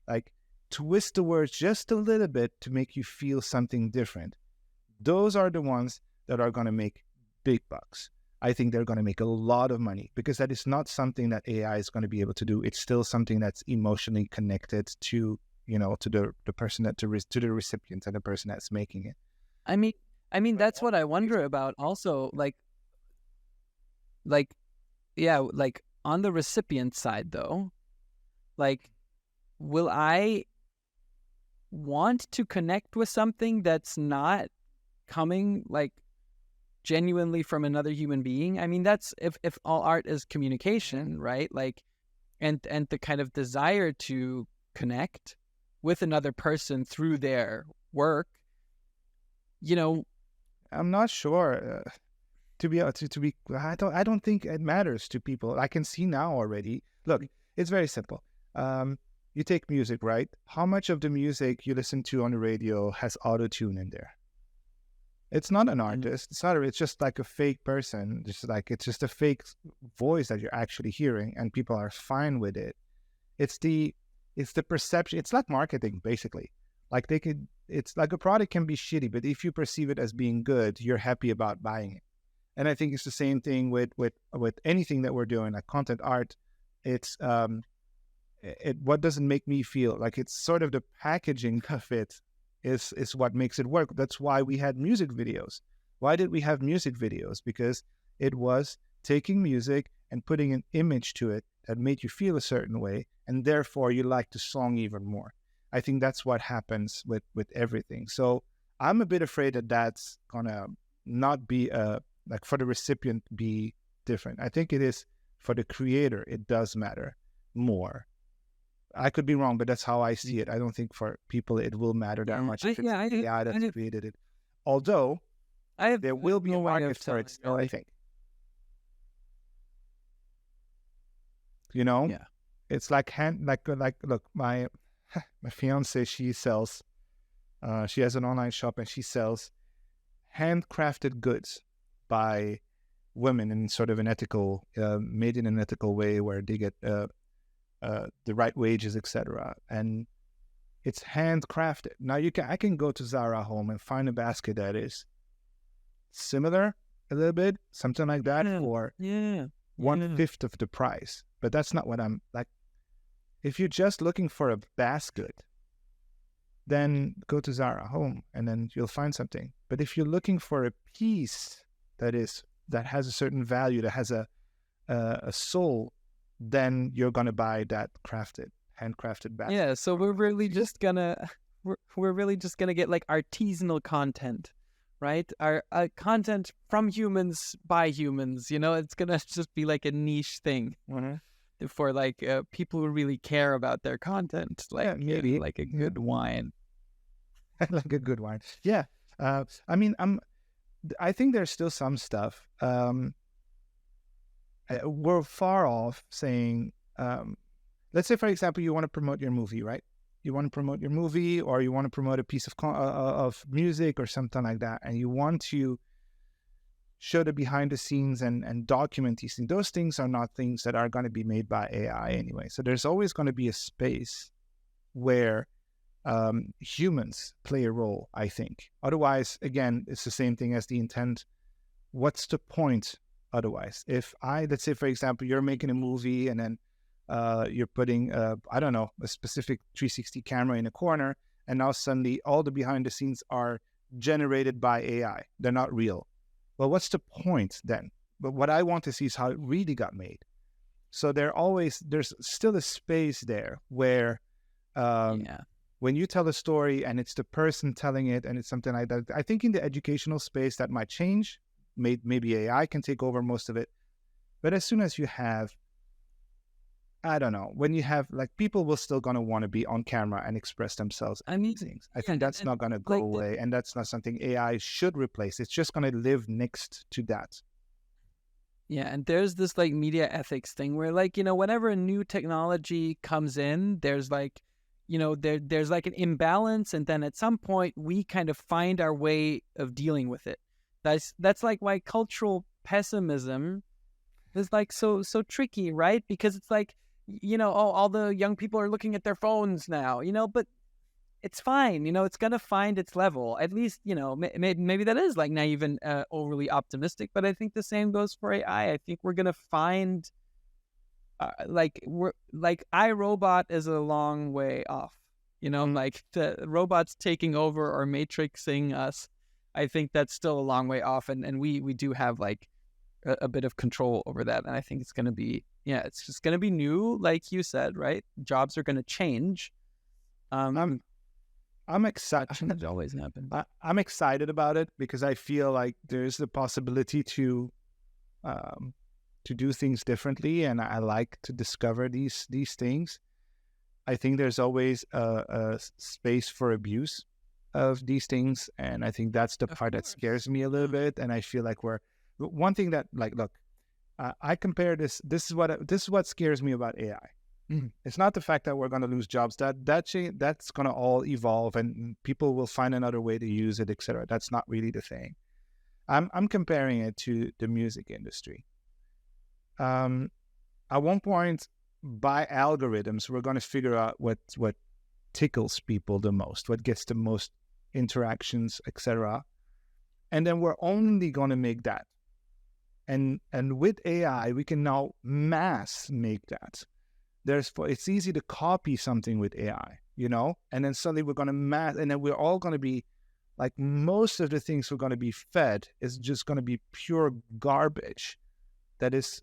like twist the words just a little bit to make you feel something different. Those are the ones that are going to make big bucks. I think they're going to make a lot of money, because that is not something that AI is going to be able to do. It's still something that's emotionally connected to, to the person, to the recipient and the person that's making it. I mean, that's what I wonder about also, like on the recipient side though, like, will I want to connect with something that's not coming like genuinely from another human being? I mean, that's if all art is communication, right? Like, and the kind of desire to connect with another person through their work, I'm not sure. I don't think it matters to people. I can see now already. Look, it's very simple. You take music, right? How much of the music you listen to on the radio has auto-tune in there? It's not an artist. It's just like a fake person. It's just a fake voice that you're actually hearing, and people are fine with it. It's the perception. It's like marketing, basically. Like it's like a product can be shitty, but if you perceive it as being good, you're happy about buying it. And I think it's the same thing with anything that we're doing, like content art. It's what doesn't make me feel like, it's sort of the packaging of it is what makes it work. That's why we had music videos. Why did we have music videos? Because it was taking music and putting an image to it that made you feel a certain way, and therefore you like the song even more. I think that's what happens with everything. So I'm a bit afraid that that's gonna not be like for the recipient be different. I think it is for the creator. It does matter more. I could be wrong, but that's how I see it. I don't think for people it will matter that much if it's the AI that's created it. Although there will be a market for it still, I think. Yeah. It's like look, my fiance, she sells, she has an online shop and she sells handcrafted goods by women in sort of an ethical, made in an ethical way where they get the right wages, etc. And It's handcrafted. Now I can go to Zara Home and find a basket that is similar a little bit, something like that, for 1/5 of the price. But that's not what I'm like. If you're just looking for a basket, then go to Zara Home and then you'll find something. But if you're looking for a piece that has a certain value, that has a soul, then you're gonna buy that handcrafted basket. Yeah, so we're really just gonna get like artisanal content, right? Our content from humans by humans. It's gonna just be like a niche thing for like people who really care about their content, like maybe like a good wine. Like a good wine. Yeah. I mean, I think there's still some stuff. We're far off saying, let's say, for example, you want to promote your movie, right? You want to promote your movie, or you want to promote a piece of music or something like that, and you want to show the behind the scenes and document these things. Those things are not things that are going to be made by AI anyway. So there's always going to be a space where humans play a role, I think. Otherwise, again, it's the same thing as the intent. What's the point otherwise? If let's say, for example, you're making a movie and then you're putting, I don't know, a specific 360 camera in a corner, and now suddenly all the behind the scenes are generated by AI. They're not real. Well, what's the point then? But what I want to see is how it really got made. So there's still a space there where when you tell a story and it's the person telling it and it's something like that, I think in the educational space that might change. Maybe AI can take over most of it. But as soon as you have, I don't know, when you have, like, people will still going to want to be on camera and express themselves. I think that's not going to go away. And that's not something AI should replace. It's just going to live next to that. Yeah, and there's this like media ethics thing where, like, whenever a new technology comes in, there's like, there's like an imbalance, and then at some point we kind of find our way of dealing with it. That's like why cultural pessimism is like so tricky, right? Because it's like, all the young people are looking at their phones now, but it's fine. It's going to find its level. At least, maybe that is like naive and overly optimistic, but I think the same goes for AI. I think we're going to find iRobot is a long way off, like the robots taking over or matrixing us. I think that's still a long way off. And we do have like a bit of control over that. And I think it's going to be, it's just going to be new. Like you said, right? Jobs are going to change. I'm excited. That's always happened. I'm excited about it because I feel like there's the possibility to do things differently, and I like to discover these things. I think there's always a space for abuse of these things, and I think that's the part that scares me a little bit. And I feel like one thing that, like, look, I compare this. This is what scares me about AI. It's not the fact that we're going to lose jobs. That's going to all evolve, and people will find another way to use it, etc. That's not really the thing. I'm comparing it to the music industry. At one point, by algorithms, we're going to figure out what tickles people the most, what gets the most interactions, etc. And then we're only going to make that. And with AI, we can now mass make that. It's easy to copy something with AI, and then suddenly we're going to mass, and then we're all going to be like, most of the things we're going to be fed is just going to be pure garbage. That is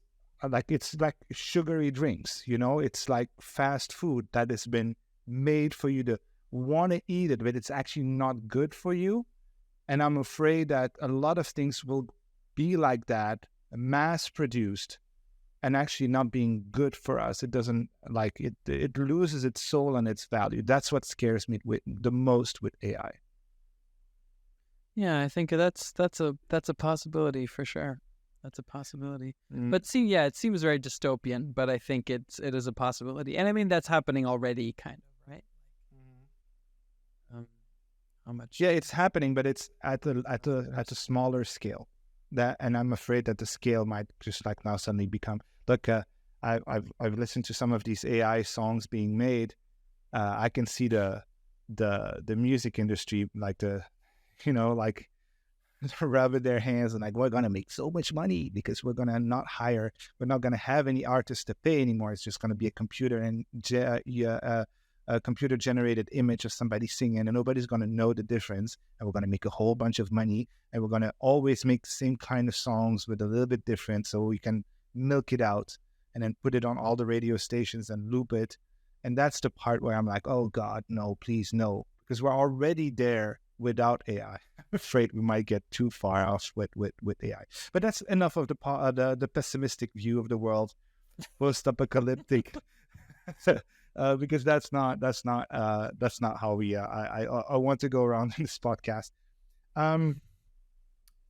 it's like sugary drinks, it's like fast food that has been made for you to want to eat it, but it's actually not good for you. And I'm afraid that a lot of things will be like that, mass produced, and actually not being good for us. It doesn't, like, it loses its soul and its value. That's what scares me the most with AI. Yeah, I think that's a possibility for sure. That's a possibility. But see, it seems very dystopian, but I think it is a possibility. And I mean, that's happening already, kind of, right? How much? Yeah, it's happening, but it's at a smaller scale. And I'm afraid that the scale might just like now suddenly become, look, I've listened to some of these AI songs being made. I can see the the music industry, like like rubbing their hands and like, we're gonna make so much money because we're not gonna have any artists to pay anymore. It's just gonna be a computer and a computer generated image of somebody singing, and nobody's gonna know the difference. And we're gonna make a whole bunch of money, and we're gonna always make the same kind of songs with a little bit different, so we can milk it out and then put it on all the radio stations and loop it. And that's the part where I'm like, oh God, no, please no, because we're already there without AI. I'm afraid we might get too far off with AI. But that's enough of the pessimistic view of the world, post-apocalyptic, because that's not how we. I want to go around in this podcast.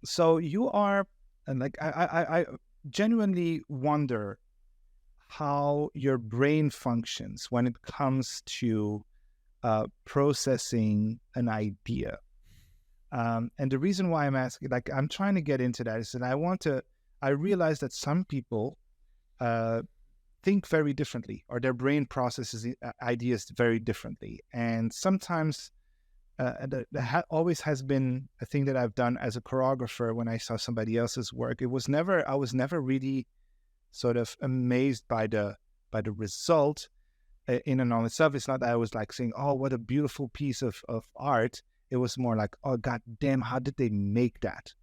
So you are, and like I genuinely wonder how your brain functions when it comes to processing an idea. And the reason why I'm asking, like, I'm trying to get into that is that I realize that some people think very differently, or their brain processes ideas very differently. And sometimes that always has been a thing that I've done as a choreographer when I saw somebody else's work. I was never really sort of amazed by the result in and on itself. It's not that I was like saying, oh, what a beautiful piece of art. It was more like, oh, God damn, how did they make that?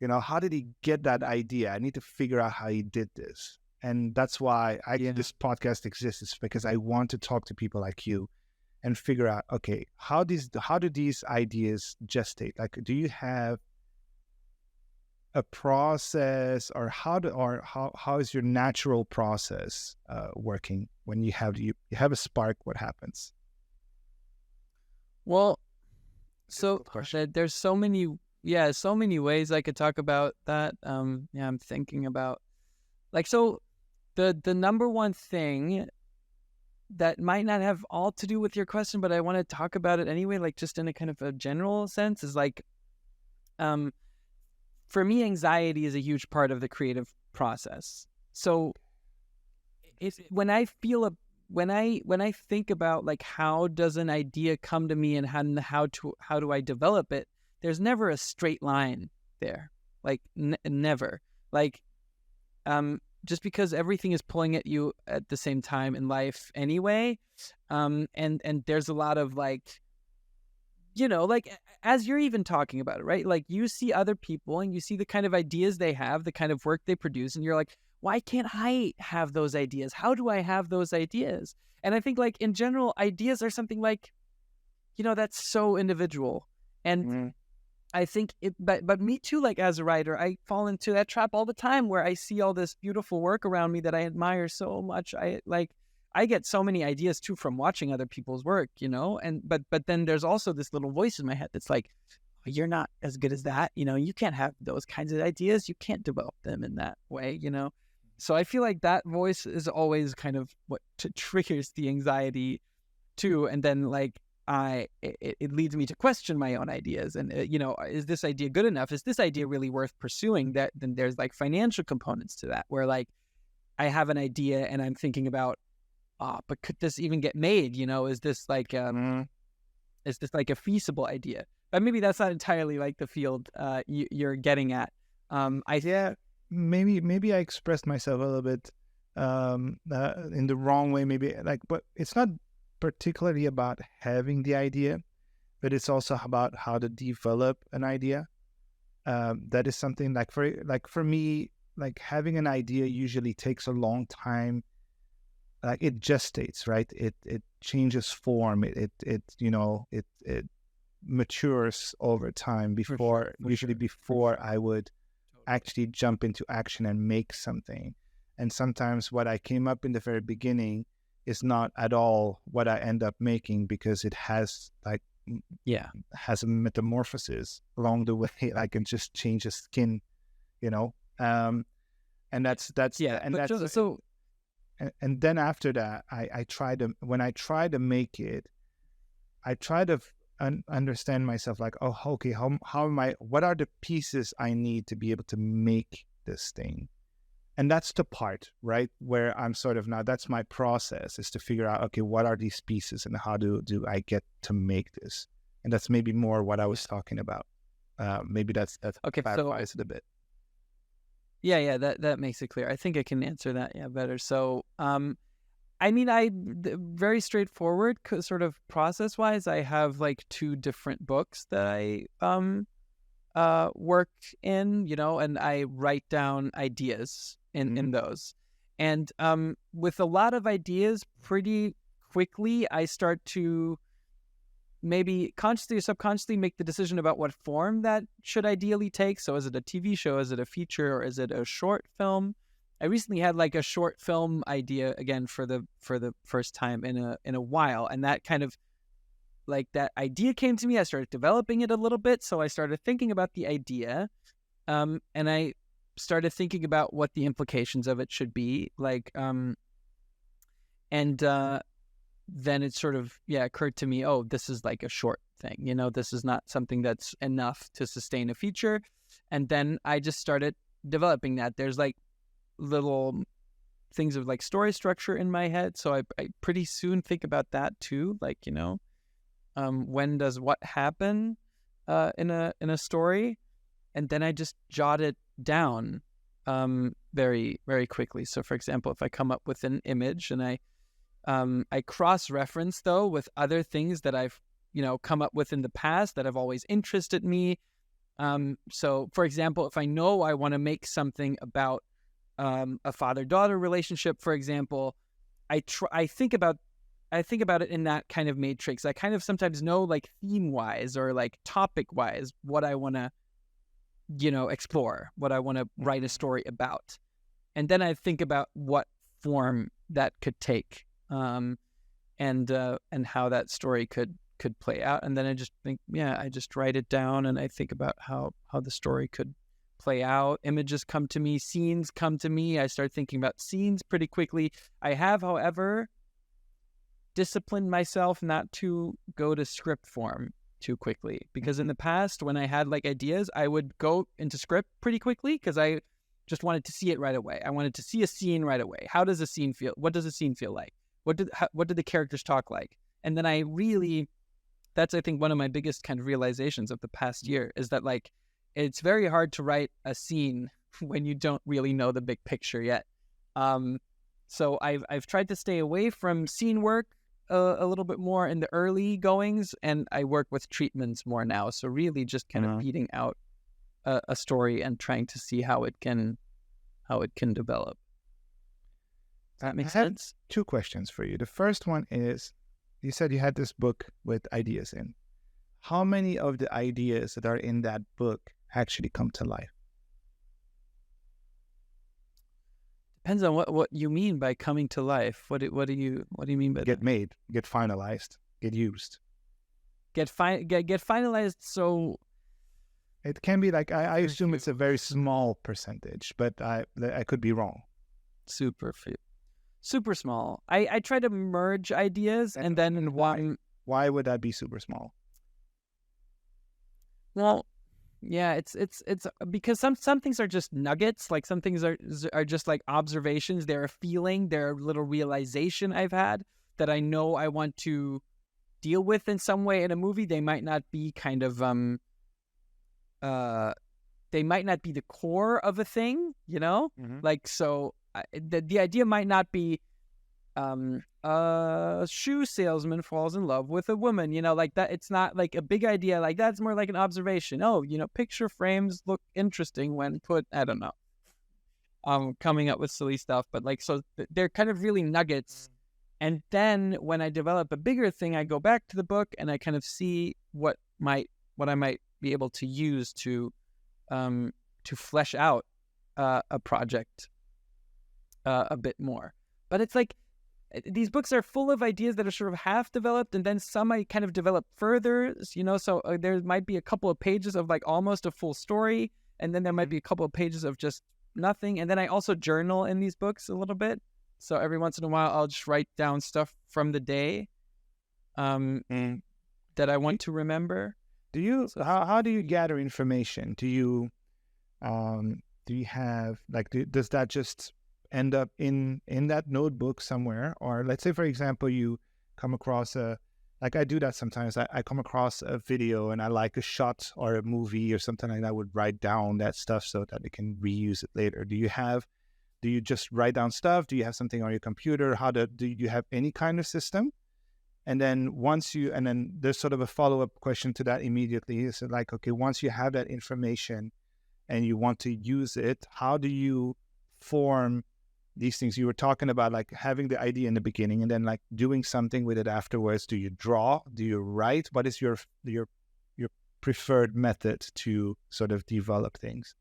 How did he get that idea? I need to figure out how he did this. And that's why this podcast exists, is because I want to talk to people like you and figure out, okay, how do these ideas gestate? Like, do you have a process, or how is your natural process working when you have a spark? What happens? Well, so there's so many ways I could talk about that. I'm thinking about, like, so the number one thing that might not have all to do with your question, but I want to talk about it anyway, like just in a kind of a general sense, is like, for me, anxiety is a huge part of the creative process. So when I think about, like, how does an idea come to me and how do I develop it, there's never a straight line there. Like, never. Like, just because everything is pulling at you at the same time in life anyway. And there's a lot of, like, like, as you're even talking about it, right? Like, you see other people and you see the kind of ideas they have, the kind of work they produce, and you're like, why can't I have those ideas? How do I have those ideas? And I think, like, in general, ideas are something like, that's so individual. And I think but me too, like, as a writer, I fall into that trap all the time where I see all this beautiful work around me that I admire so much. I get so many ideas too from watching other people's work, and but then there's also this little voice in my head that's like, oh, you're not as good as that. You can't have those kinds of ideas. You can't develop them in that way, So I feel like that voice is always kind of what triggers the anxiety too. And then, like, it leads me to question my own ideas. And, is this idea good enough? Is this idea really worth pursuing? That then there's, like, financial components to that, where, like, I have an idea and I'm thinking about, but could this even get made? Is this like a feasible idea? But maybe that's not entirely like the field you're getting at. Maybe I expressed myself a little bit in the wrong way. Maybe, like, but it's not particularly about having the idea, but it's also about how to develop an idea. That is something like for me, like, having an idea usually takes a long time. Like, it gestates, right? It changes form. It matures over time before I would actually jump into action and make something. And sometimes what I came up in the very beginning is not at all what I end up making, because it has, like, has a metamorphosis along the way. Like, it just changes skin, and that's so. And then after that, when I try to make it, I try to understand myself, like, oh, okay, how am I, what are the pieces I need to be able to make this thing? And that's the part, right, where I'm sort of now, that's my process, is to figure out, okay, what are these pieces and how do I get to make this? And that's maybe more what I was talking about. Maybe that Okay, clarifies it a bit. Yeah, that makes it clear. I think I can answer that better. So, I mean, very straightforward, sort of process wise. I have like 2 different books that I work in, and I write down ideas in those. And with a lot of ideas, pretty quickly, I start to maybe consciously or subconsciously make the decision about what form that should ideally take. So is it a TV show? Is it a feature? Or is it a short film? I recently had like a short film idea again for the first time in a while. And that kind of like that idea came to me. I started developing it a little bit. So I started thinking about the idea. And I started thinking about what the implications of it should be. Then it sort of, occurred to me, oh, this is like a short thing. This is not something that's enough to sustain a feature. And then I just started developing that. There's like little things of like story structure in my head. So I pretty soon think about that too. Like, when does what happen in a story? And then I just jot it down very, very quickly. So for example, if I come up with an image and I cross-reference though with other things that I've, come up with in the past that have always interested me. So for example, if I know I want to make something about a father-daughter relationship, for example, I think about it in that kind of matrix. I kind of sometimes know like theme-wise or like topic-wise what I want to, explore, what I want to write a story about. And then I think about what form that could take. And how that story could play out. And then I just think, I just write it down and I think about how the story could play out. Images come to me, scenes come to me. I start thinking about scenes pretty quickly. I have, however, disciplined myself not to go to script form too quickly, because in the past when I had like ideas, I would go into script pretty quickly because I just wanted to see it right away. I wanted to see a scene right away. How does a scene feel? What does a scene feel like? What did the characters talk like? And then that's I think one of my biggest kind of realizations of the past year is that like it's very hard to write a scene when you don't really know the big picture yet. So I've tried to stay away from scene work a little bit more in the early goings, and I work with treatments more now. So really just kind of beating out a story and trying to see how it can develop. That makes sense? 2 questions for you. The first one is, you said you had this book with ideas in. How many of the ideas that are in that book actually come to life? Depends on what you mean by coming to life. What do you mean by get that? made, get finalized, get used. Get finalized. So it can be like I assume it's a very small percentage, but I could be wrong. Super small. I try to merge ideas and then why would that be super small? Well, yeah, it's because some things are just nuggets. Like some things are just like observations. They're a feeling. They're a little realization I've had that I know I want to deal with in some way in a movie. They might not be kind of they might not be the core of a thing, like so. The idea might not be a shoe salesman falls in love with a woman, like that. It's not like a big idea like that. It's more like an observation. Oh, picture frames look interesting when put, I don't know, coming up with silly stuff, but like, so they're kind of really nuggets. And then when I develop a bigger thing, I go back to the book and I kind of see what I might be able to use to flesh out a project a bit more. But it's like these books are full of ideas that are sort of half developed, and then some I kind of develop further, so there might be a couple of pages of like almost a full story, and then there might be a couple of pages of just nothing. And then I also journal in these books a little bit, so every once in a while I'll just write down stuff from the day that I want to remember. How do you gather information? Do you do you have like, does that just end up in that notebook somewhere? Or let's say, for example, you come across like I do that sometimes. I come across a video and I like a shot or a movie or something like that. I would write down that stuff so that I can reuse it later. Do you just write down stuff? Do you have something on your computer? Do you have any kind of system? And then and then there's sort of a follow-up question to that immediately. Is it like, okay, once you have that information and you want to use it, how do you form these things? You were talking about like having the idea in the beginning and then like doing something with it afterwards. Do you draw? Do you write? What is your preferred method to sort of develop things?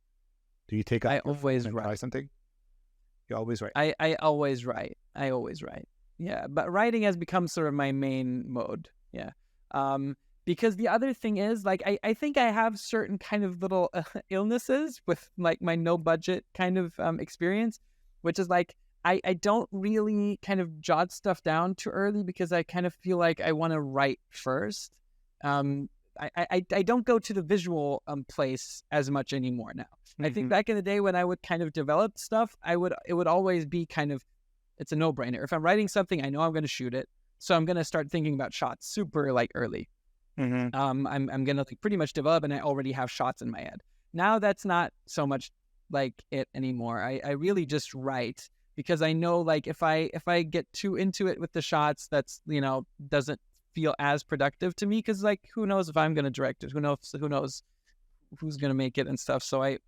Do you take I always and write. try something? You always write. I always write. I always write. Yeah, but writing has become sort of my main mode. Yeah. Because the other thing is, like, I think I have certain kind of little illnesses with, like, my no budget kind of experience, which is, like, I don't really kind of jot stuff down too early because I kind of feel like I want to write first. I don't go to the visual place as much anymore now. I think back in the day when I would kind of develop stuff, it would always be kind of, it's a no-brainer. If I'm writing something, I know I'm going to shoot it. So I'm going to start thinking about shots super like early. I'm going to pretty much develop and I already have shots in my head. Now that's not so much like it anymore. I really just write because I know like if I get too into it with the shots, that's, doesn't feel as productive to me because like who knows if I'm going to direct it? Who knows who's going to make it and stuff. So I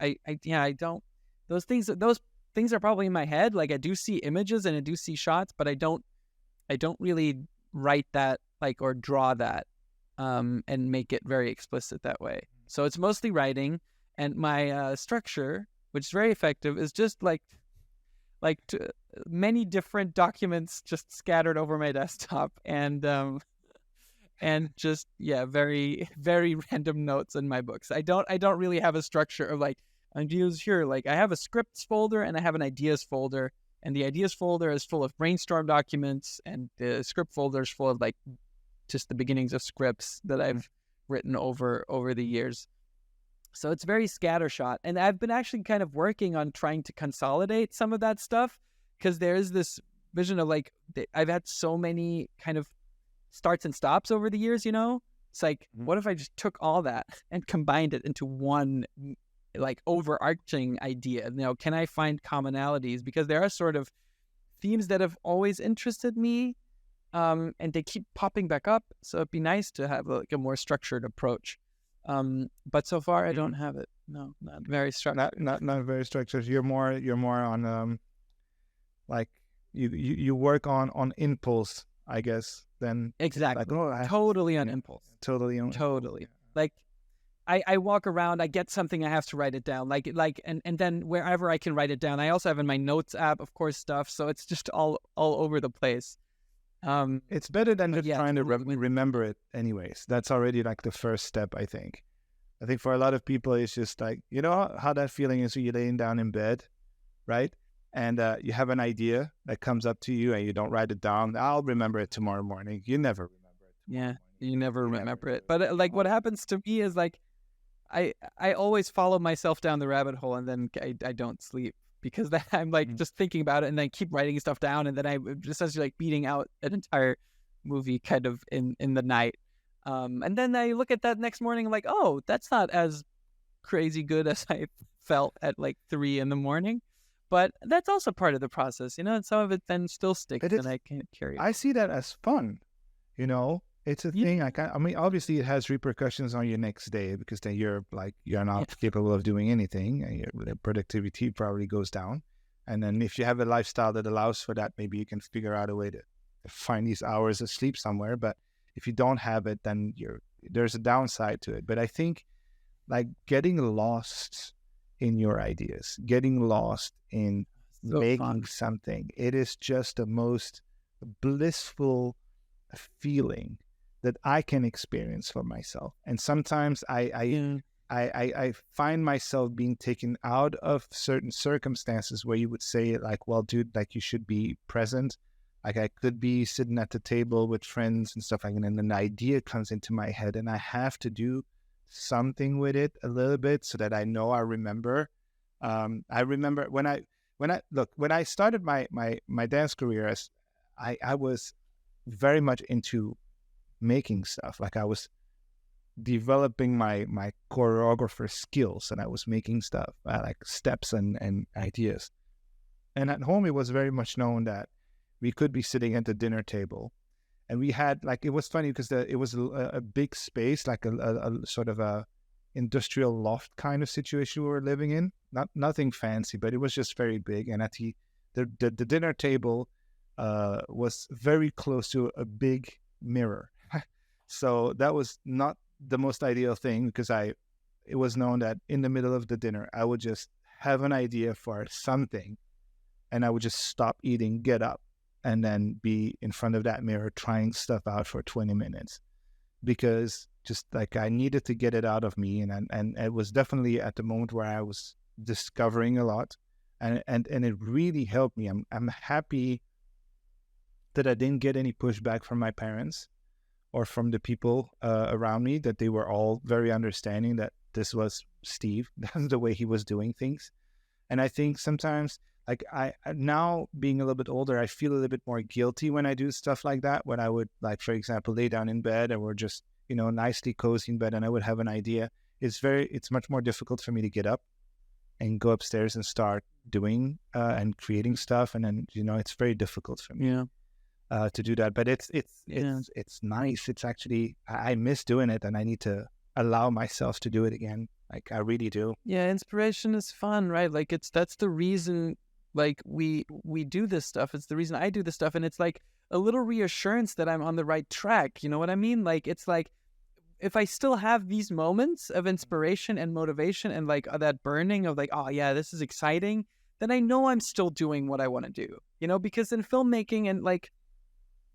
don't, those things are probably in my head. Like I do see images and I do see shots, but I don't really write that like or draw that and make it very explicit that way. So it's mostly writing, and my structure, which is very effective, is just many different documents just scattered over my desktop and just very very random notes in my books. I don't really have a structure of like ideas here. Like I have a scripts folder and I have an ideas folder, and the ideas folder is full of brainstorm documents, and the script folder is full of like just the beginnings of scripts that I've written over the years. So it's very scattershot, and I've been actually kind of working on trying to consolidate some of that stuff because there's this vision of like I've had so many kind of starts and stops over the years. It's like what if I just took all that and combined it into one like overarching idea? Can I find commonalities? Because there are sort of themes that have always interested me, and they keep popping back up. So it'd be nice to have like a more structured approach. But so far I don't have it. No, not very structured. Not very structured. You're more on like you work on impulse, I guess. Then exactly. Like, totally on impulse. Totally. Like I walk around, I get something, I have to write it down. And then wherever I can write it down. I also have in my notes app, of course, stuff. So it's just all over the place. It's better than just trying to remember it anyways. That's already like the first step, I think. I think for a lot of people, it's just like, how that feeling is when you're laying down in bed, right? And you have an idea that comes up to you and you don't write it down. I'll remember it tomorrow morning. You never remember it. Yeah, you never remember it. But like what happens to me is like, I always follow myself down the rabbit hole, and then I don't sleep because I'm like just thinking about it and then keep writing stuff down, and then I'm just essentially like beating out an entire movie kind of in the night. And then I look at that next morning, I'm like, oh, that's not as crazy good as I felt at like 3 a.m. But that's also part of the process, and some of it then still sticks and I can't carry it. I see that as fun, It's a thing. I mean, obviously it has repercussions on your next day because then you're not capable of doing anything, and your productivity probably goes down. And then if you have a lifestyle that allows for that, maybe you can figure out a way to find these hours of sleep somewhere. But if you don't have it, then there's a downside to it. But I think like getting lost in your ideas, getting lost in making something, it is just the most blissful feeling that I can experience for myself. And sometimes I find myself being taken out of certain circumstances where you would say like, well, dude, like you should be present. Like I could be sitting at the table with friends and stuff like that, and then an idea comes into my head and I have to do something with it a little bit so that I know I remember I remember when I started my dance career, as I was very much into making stuff. Like I was developing my choreographer skills, and I was making stuff like steps and ideas. And at home, it was very much known that we could be sitting at the dinner table, and we had like, it was funny because it was a big space, like a sort of a industrial loft kind of situation we were living in. Nothing fancy, but it was just very big. And at the dinner table was very close to a big mirror. So that was not the most ideal thing, because it was known that in the middle of the dinner, I would just have an idea for something, and I would just stop eating, get up, and then be in front of that mirror trying stuff out for 20 minutes, because just like I needed to get it out of me. And it was definitely at the moment where I was discovering a lot, and it really helped me. I'm happy that I didn't get any pushback from my parents or from the people around me, that they were all very understanding that this was Steve, that's the way he was doing things. And I think sometimes, like I now being a little bit older, I feel a little bit more guilty when I do stuff like that. When I would, like, for example, lay down in bed, and we're just, nicely cozy in bed, and I would have an idea. It's much more difficult for me to get up and go upstairs and start doing and creating stuff. And then, it's very difficult for me. Yeah. To do that, but it's nice. It's actually, I miss doing it, and I need to allow myself to do it again. Like I really do. Yeah, inspiration is fun, right? Like that's the reason, like we do this stuff. It's the reason I do this stuff, and it's like a little reassurance that I'm on the right track. You know what I mean? Like it's like, if I still have these moments of inspiration and motivation, and like that burning of like, oh yeah, this is exciting, then I know I'm still doing what I want to do. Because in filmmaking, and like,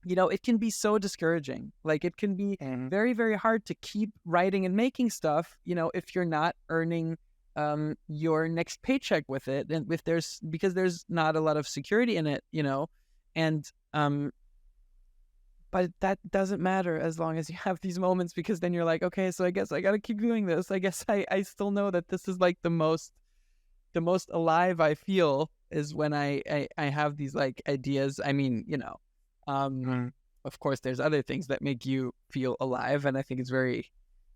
it can be so discouraging. Like it can be very, very hard to keep writing and making stuff, if you're not earning your next paycheck with it, and because there's not a lot of security in it, and but that doesn't matter as long as you have these moments, because then you're like, okay, so I guess I got to keep doing this. I guess I still know that this is like the most alive I feel is when I have these like ideas. I mean, of course, there's other things that make you feel alive, and I think it's very,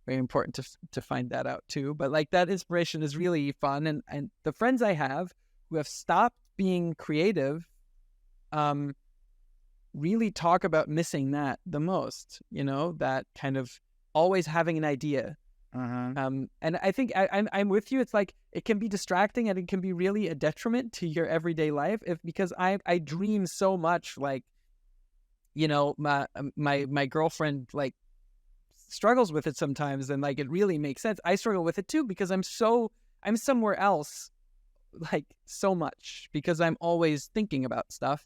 very important to find that out too. But like that inspiration is really fun, and the friends I have who have stopped being creative, really talk about missing that the most. That kind of always having an idea. And I think I'm with you. It's like it can be distracting, and it can be really a detriment to your everyday life because I dream so much. Like, my girlfriend like struggles with it sometimes, and like it really makes sense. I struggle with it too, because I'm somewhere else, like so much, because I'm always thinking about stuff.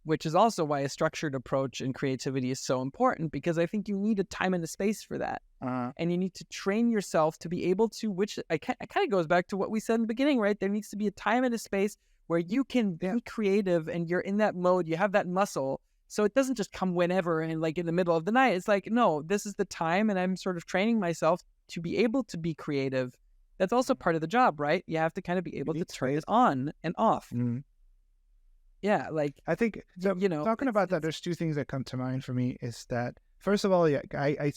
Which is also why a structured approach in creativity is so important, because I think you need a time and a space for that. And you need to train yourself to be able to, which it kind of goes back to what we said in the beginning, right? There needs to be a time and a space where you can be creative, and you're in that mode, you have that muscle. So it doesn't just come whenever and like in the middle of the night. It's like, no, this is the time, and I'm sort of training myself to be able to be creative. That's also part of the job, right? You have to kind of be able to turn it on and off. Yeah, like I think talking about that, there's two things that come to mind for me. Is that, first of all, yeah, I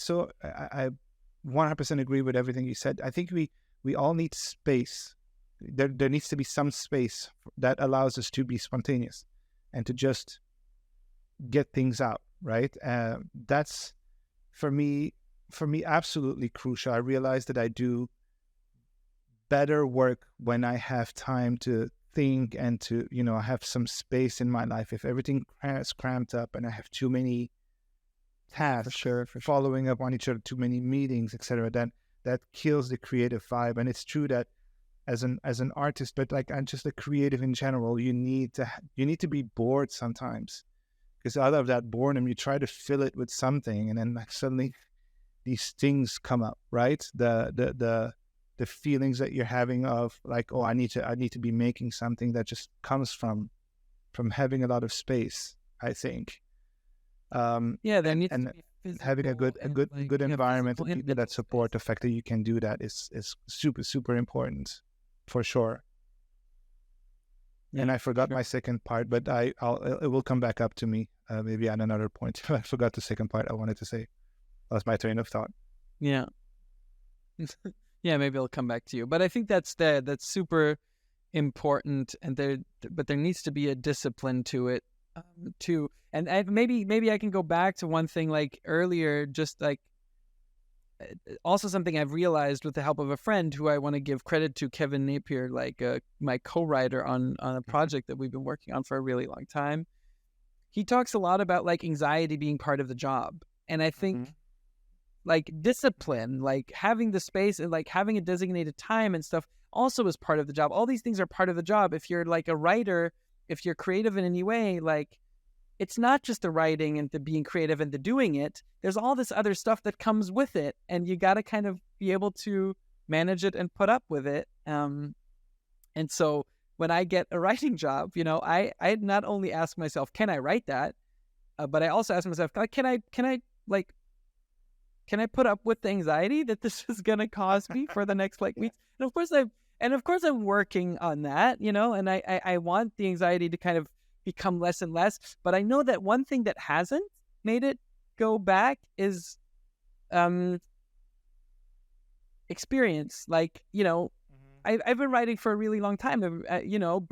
100% agree with everything you said. I think we all need space. There needs to be some space that allows us to be spontaneous and to just get things out, right? That's for me absolutely crucial. I realize that I do better work when I have time to think and to have some space in my life. If everything is cramped up and I have too many tasks, for sure, following up on each other, too many meetings, etc., then that kills the creative vibe. And it's true that as an artist, but like I'm just a creative in general, you need to be bored sometimes, because out of that boredom you try to fill it with something, and then like suddenly these things come up, right? The feelings that you're having of like, oh, I need to be making something, that just comes from having a lot of space, I think. There needs and to be having a good like, environment, physical and people that support the fact that you can do that is super, super important. for sure. Yeah, And I forgot sure. my second part, but it will come back up to me maybe at another point. I forgot the second part I wanted to say. Lost my train of thought. Yeah. Yeah, maybe it'll come back to you. But I think that's super important, and but there needs to be a discipline to it too. And maybe I can go back to one thing like earlier, just like also something I've realized with the help of a friend who I want to give credit to, Kevin Napier, like my co-writer on a project that we've been working on for a really long time. He talks a lot about like anxiety being part of the job. And I think like discipline, like having the space and like having a designated time and stuff also is part of the job. All these things are part of the job. If you're like a writer, if you're creative in any way, like it's not just the writing and the being creative and the doing it. There's all this other stuff that comes with it, and you got to kind of be able to manage it and put up with it. And so when I get a writing job, you know, I not only ask myself, can I write that? But I also ask myself, can I put up with the anxiety that this is going to cause me for the next like weeks? And of course I'm working on that, you know, and I want the anxiety to kind of become less and less. But I know that one thing that hasn't made it go back is experience. Like, you know, I've been writing for a really long time, you know,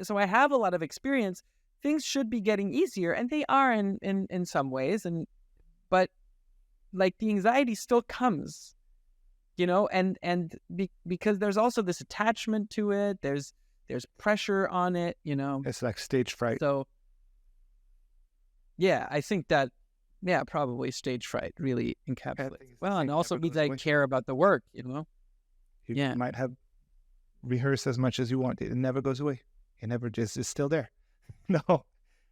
so I have a lot of experience. Things should be getting easier, and they are in some ways, but like the anxiety still comes, you know, because there's also this attachment to it. There's pressure on it, you know. It's like stage fright. So yeah, I think that, yeah, probably stage fright really encapsulates it well, and also means I care about the work, you know. You might have rehearsed as much as you want. It never goes away. It never just is still there. No.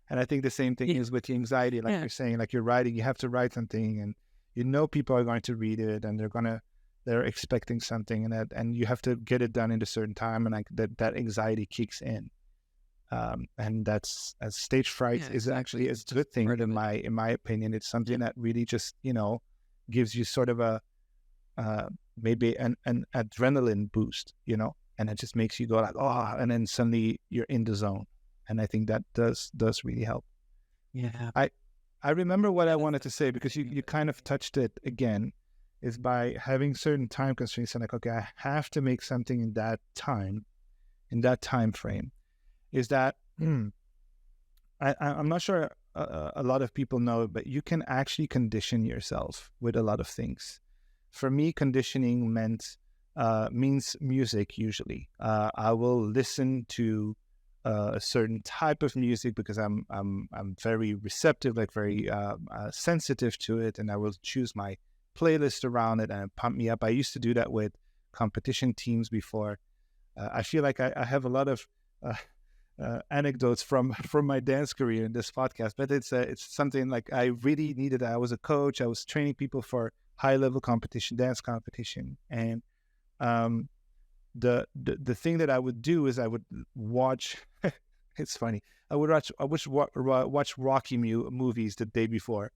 And I think the same thing is with the anxiety. Like you're saying, like you're writing, you have to write something, and you know people are going to read it, and they're expecting something, and you have to get it done in a certain time, and like that anxiety kicks in. And that's, as stage fright is actually a good thing in my opinion. It's something that really just, you know, gives you sort of a maybe an adrenaline boost, you know, and it just makes you go like, oh, and then suddenly you're in the zone. And I think that does really help. Yeah. I remember what I wanted to say, because you kind of touched it again, is by having certain time constraints and like, okay, I have to make something in that time frame, is that I'm not sure a lot of people know, but you can actually condition yourself with a lot of things. For me, conditioning means music usually. I will listen to a certain type of music because I'm very receptive, like very sensitive to it, and I will choose my playlist around it and pump me up. I used to do that with competition teams before. I feel like I have a lot of anecdotes from my dance career in this podcast, but it's something like I really needed. I was a coach. I was training people for high-level competition, dance competition, and the thing that I would do is I would watch. It's funny. I would watch Rocky movies the day before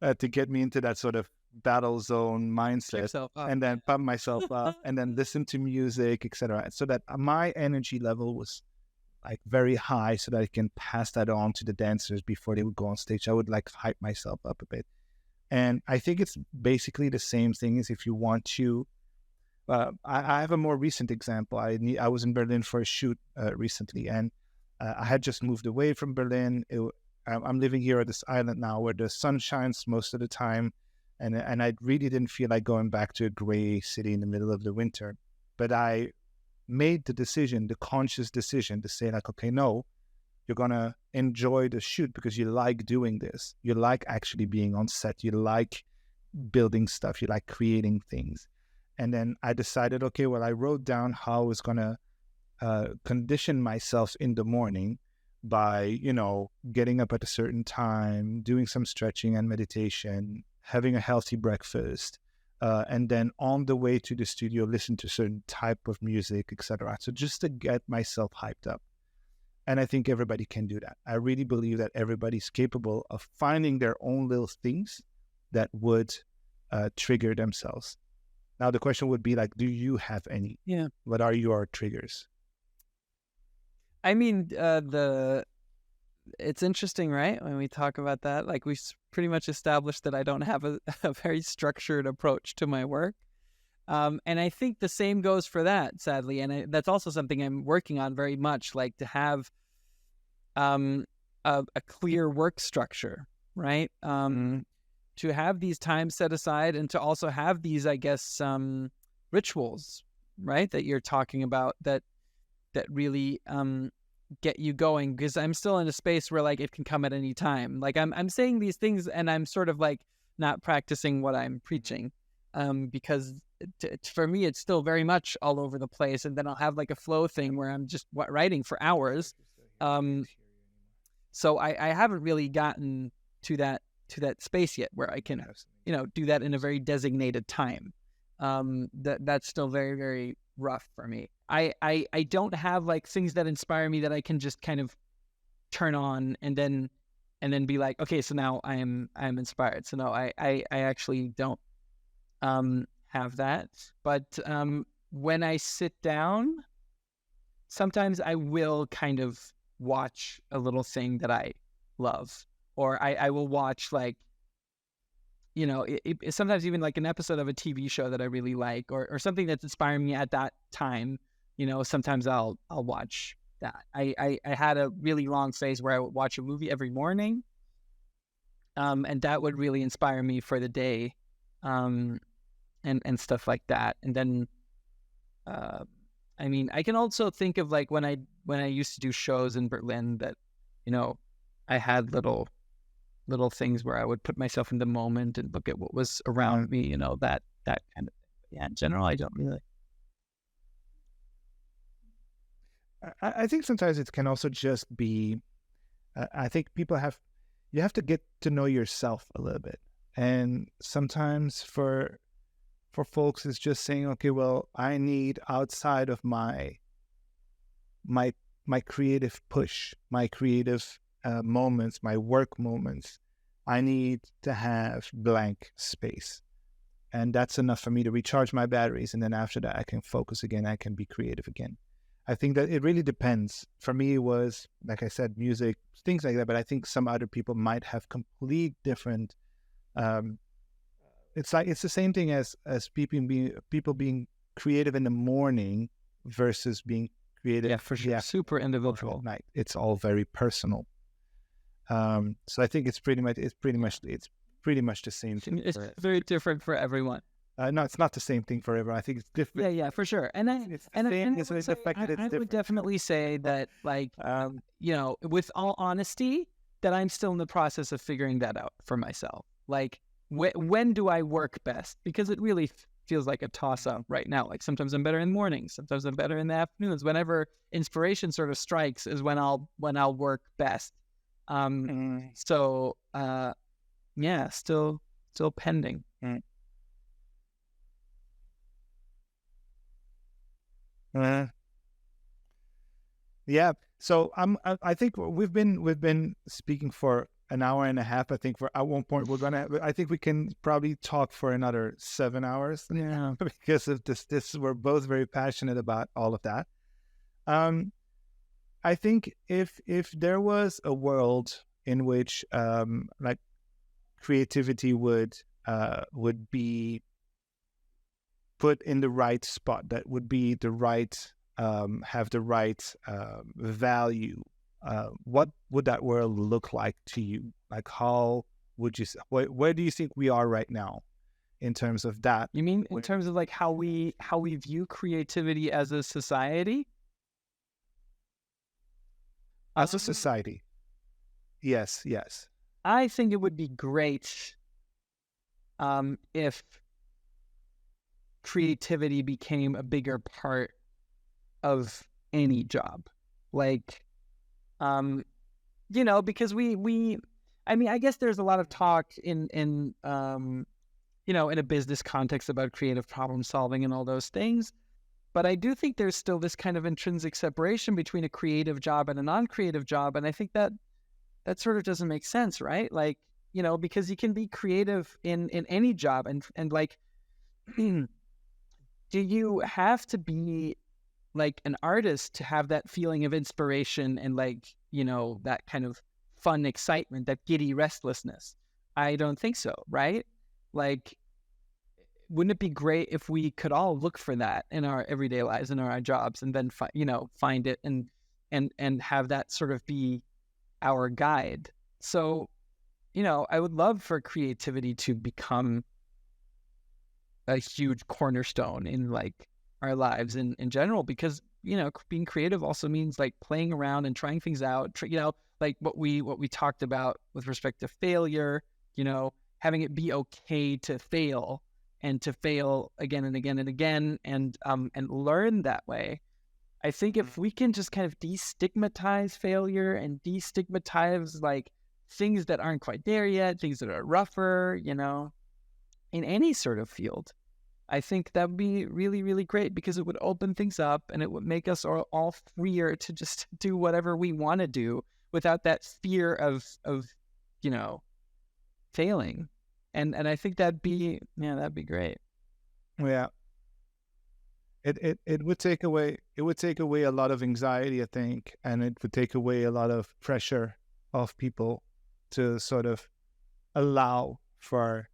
to get me into that sort of battle zone mindset, and then pump myself up, and then listen to music, etc., so that my energy level was like very high, so that I can pass that on to the dancers before they would go on stage. I would like hype myself up a bit, and I think it's basically the same thing as if you want to. I have a more recent example. I was in Berlin for a shoot recently, and I had just moved away from Berlin. I'm living here at this island now where the sun shines most of the time, and I really didn't feel like going back to a gray city in the middle of the winter. But I made the conscious decision to say like, okay, no, you're going to enjoy the shoot because you like doing this. You like actually being on set. You like building stuff. You like creating things. And then I decided, okay, well, I wrote down how I was going to condition myself in the morning by, you know, getting up at a certain time, doing some stretching and meditation, having a healthy breakfast, and then on the way to the studio, listen to a certain type of music, etc. So just to get myself hyped up. And I think everybody can do that. I really believe that everybody's capable of finding their own little things that would trigger themselves. Now the question would be like, do you have any? Yeah. What are your triggers? I mean, it's interesting, right? When we talk about that, like we pretty much established that I don't have a very structured approach to my work. And I think the same goes for that, sadly. And that's also something I'm working on very much, like to have a clear work structure, right? To have these times set aside and to also have these, I guess, rituals, right? That you're talking about that really get you going, because I'm still in a space where like it can come at any time. Like I'm saying these things and I'm sort of like not practicing what I'm preaching, because for me it's still very much all over the place. And then I'll have like a flow thing where I'm just writing for hours. So I haven't really gotten to that space yet where I can, do that in a very designated time. That's still very, very rough for me. I don't have like things that inspire me that I can just kind of turn on and then be like, okay, so now I'm inspired. So no, I actually don't have that. But when I sit down, sometimes I will kind of watch a little thing that I love, or I will watch like, sometimes even like an episode of a TV show that I really like, or something that's inspiring me at that time. Sometimes I'll watch that. I had a really long phase where I would watch a movie every morning, and that would really inspire me for the day, and stuff like that. And then, I mean, I can also think of like when I used to do shows in Berlin that, I had little things where I would put myself in the moment and look at what was around me, that kind of thing. But yeah, in general, I don't really. I think sometimes it can also just be, I think you have to get to know yourself a little bit. And sometimes for folks, it's just saying, okay, well, I need outside of my creative push, my creative moments, my work moments, I need to have blank space. And that's enough for me to recharge my batteries. And then after that, I can focus again. I can be creative again. I think that it really depends. For me, it was, like I said, music, things like that. But I think some other people might have complete different. It's the same thing as people being creative in the morning versus being creative. Yeah, for sure. Super individual. At night. It's all very personal. So I think it's pretty much the same thing. It's very different for everyone. No, it's not the same thing for everyone. I think it's different. Yeah, for sure. And I would definitely say that, like, with all honesty, that I'm still in the process of figuring that out for myself. Like, when do I work best? Because it really feels like a toss-up right now. Like sometimes I'm better in the mornings, sometimes I'm better in the afternoons. Whenever inspiration sort of strikes is when I'll work best. So yeah, still pending. Yeah. So I think we've been speaking for an hour and a half. I think at one point I think we can probably talk for another 7 hours. Yeah. Because of this, we're both very passionate about all of that. I think if there was a world in which like creativity would be put in the right spot, that would be the right have the right value, what would that world look like to you? Like, how would you where do you think we are right now in terms of that? You mean in terms of like how we view creativity as a society? As a society. Yes. I think it would be great if creativity became a bigger part of any job. Like, because I mean, I guess there's a lot of talk in in a business context about creative problem solving and all those things. But I do think there's still this kind of intrinsic separation between a creative job and a non-creative job. And I think that sort of doesn't make sense, right? Like, because you can be creative in any job and like, do you have to be like an artist to have that feeling of inspiration and like, that kind of fun excitement, that giddy restlessness? I don't think so, right? Like, wouldn't it be great if we could all look for that in our everyday lives, in our jobs, and then find it and have that sort of be our guide? So, I would love for creativity to become a huge cornerstone in like our lives in general, because being creative also means like playing around and trying things out, like what we talked about with respect to failure, having it be okay to fail and to fail again and again and again, and learn that way. I think if we can just kind of destigmatize failure and destigmatize like things that aren't quite there yet, things that are rougher, in any sort of field, I think that would be really, really great, because it would open things up and it would make us all freer to just do whatever we want to do without that fear of failing. And I think that'd be great. Yeah. It would take away a lot of anxiety, I think, and it would take away a lot of pressure of people to sort of allow for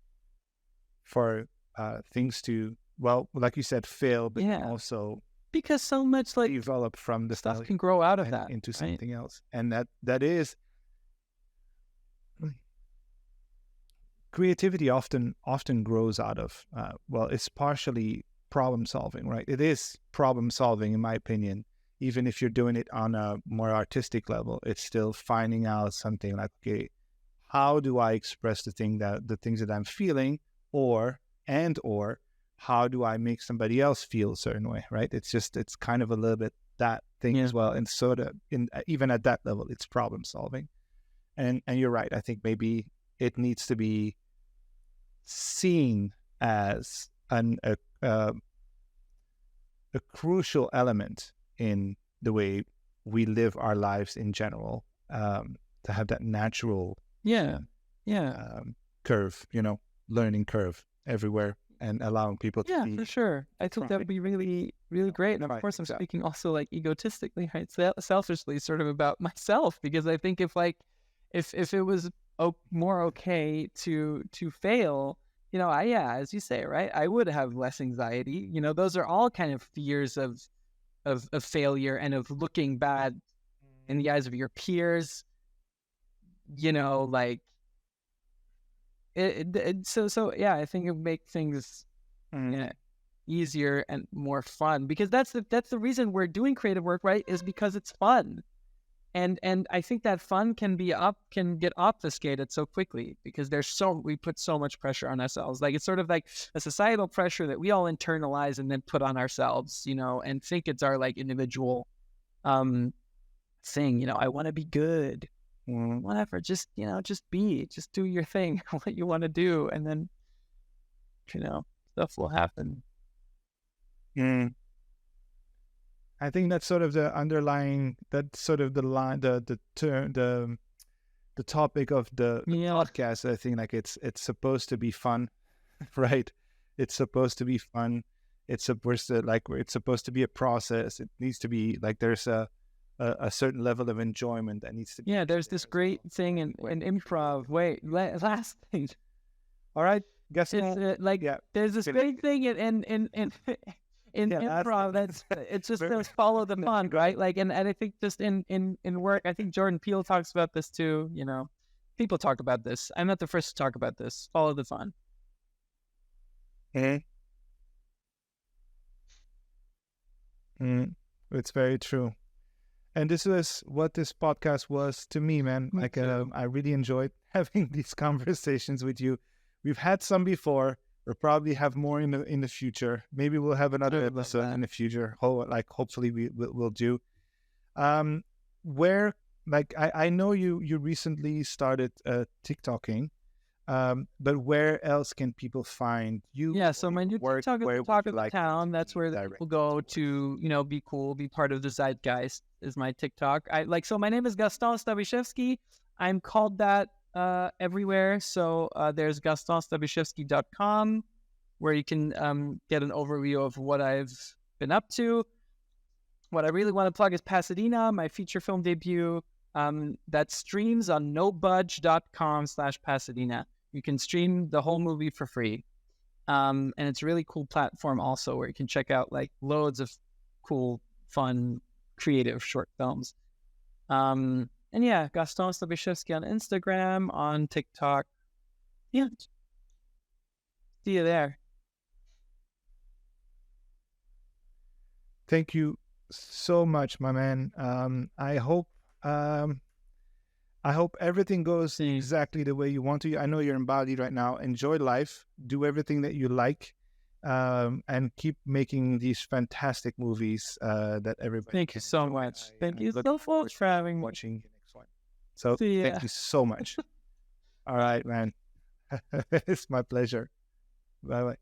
things to, well, like you said, fail, but also because so much like develop from the stuff can grow out of that into something else, and that is creativity. Often grows out of it's partially problem solving, right? It is problem solving, in my opinion. Even if you're doing it on a more artistic level, it's still finding out something like, okay, how do I express the things that I'm feeling, or how do I make somebody else feel a certain way, right? It's kind of a little bit that thing as well. And sort of even at that level, it's problem solving. And you're right. I think maybe it needs to be seen as a crucial element in the way we live our lives in general, to have that natural curve, learning curve everywhere, and allowing people to be for sure. I think that would be really, really great. And of course, I'm speaking also like egotistically, right? Selfishly, sort of about myself, because I think if it was more okay to fail, as you say, right, I would have less anxiety. Those are all kind of fears of failure and of looking bad in the eyes of your peers. Like I think it would make things easier and more fun, because that's the reason we're doing creative work, right? Is because it's fun. And I think that fun can get obfuscated so quickly, because we put so much pressure on ourselves. Like, it's sort of like a societal pressure that we all internalize and then put on ourselves, and think it's our like individual thing. I want to be good. Whatever, just do your thing, what you want to do, and then stuff will happen. I think that's sort of the underlying, that's sort of the line, the term, the topic of the podcast. I think like it's supposed to be fun, right? It's supposed to be fun. It's supposed to be a process. It needs to be like there's a certain level of enjoyment that needs to be. Yeah, there's this great thing in improv. Wait, last thing. All right, Gaston. There's this great thing in improv it's just follow the fun, right? Like, and I think just in work, I think Jordan Peele talks about this too. People talk about this. I'm not the first to talk about this. Follow the fun. It's very true. And this is what this podcast was to me, man. Like, I really enjoyed having these conversations with you. We've had some before. We'll probably have more in the future. Maybe we'll have another episode in the future. Hopefully we'll do. Where, like, I know you recently started TikToking, but where else can people find you? Yeah, so my new TikTok is Talk of the Town. That's where the people go to, be cool, be part of the zeitgeist, is my TikTok. So my name is Gaston Stabyszewski. I'm called that everywhere. So there's GastonStabyszewski.com, where you can get an overview of what I've been up to. What I really want to plug is Pasadena, my feature film debut. That streams on nobudge.com/Pasadena. You can stream the whole movie for free. And it's a really cool platform also where you can check out like loads of cool, fun, creative short films. And yeah, Gaston Stabyszewski on Instagram, on TikTok. Yeah. See you there. Thank you so much, my man. I hope everything goes exactly the way you want to. I know you're in Bali right now. Enjoy life. Do everything that you like, and keep making these fantastic movies that everybody. Thank you so much. Thank you so much for having me. Watching the next one. So thank you so much. All right, man. It's my pleasure. Bye bye.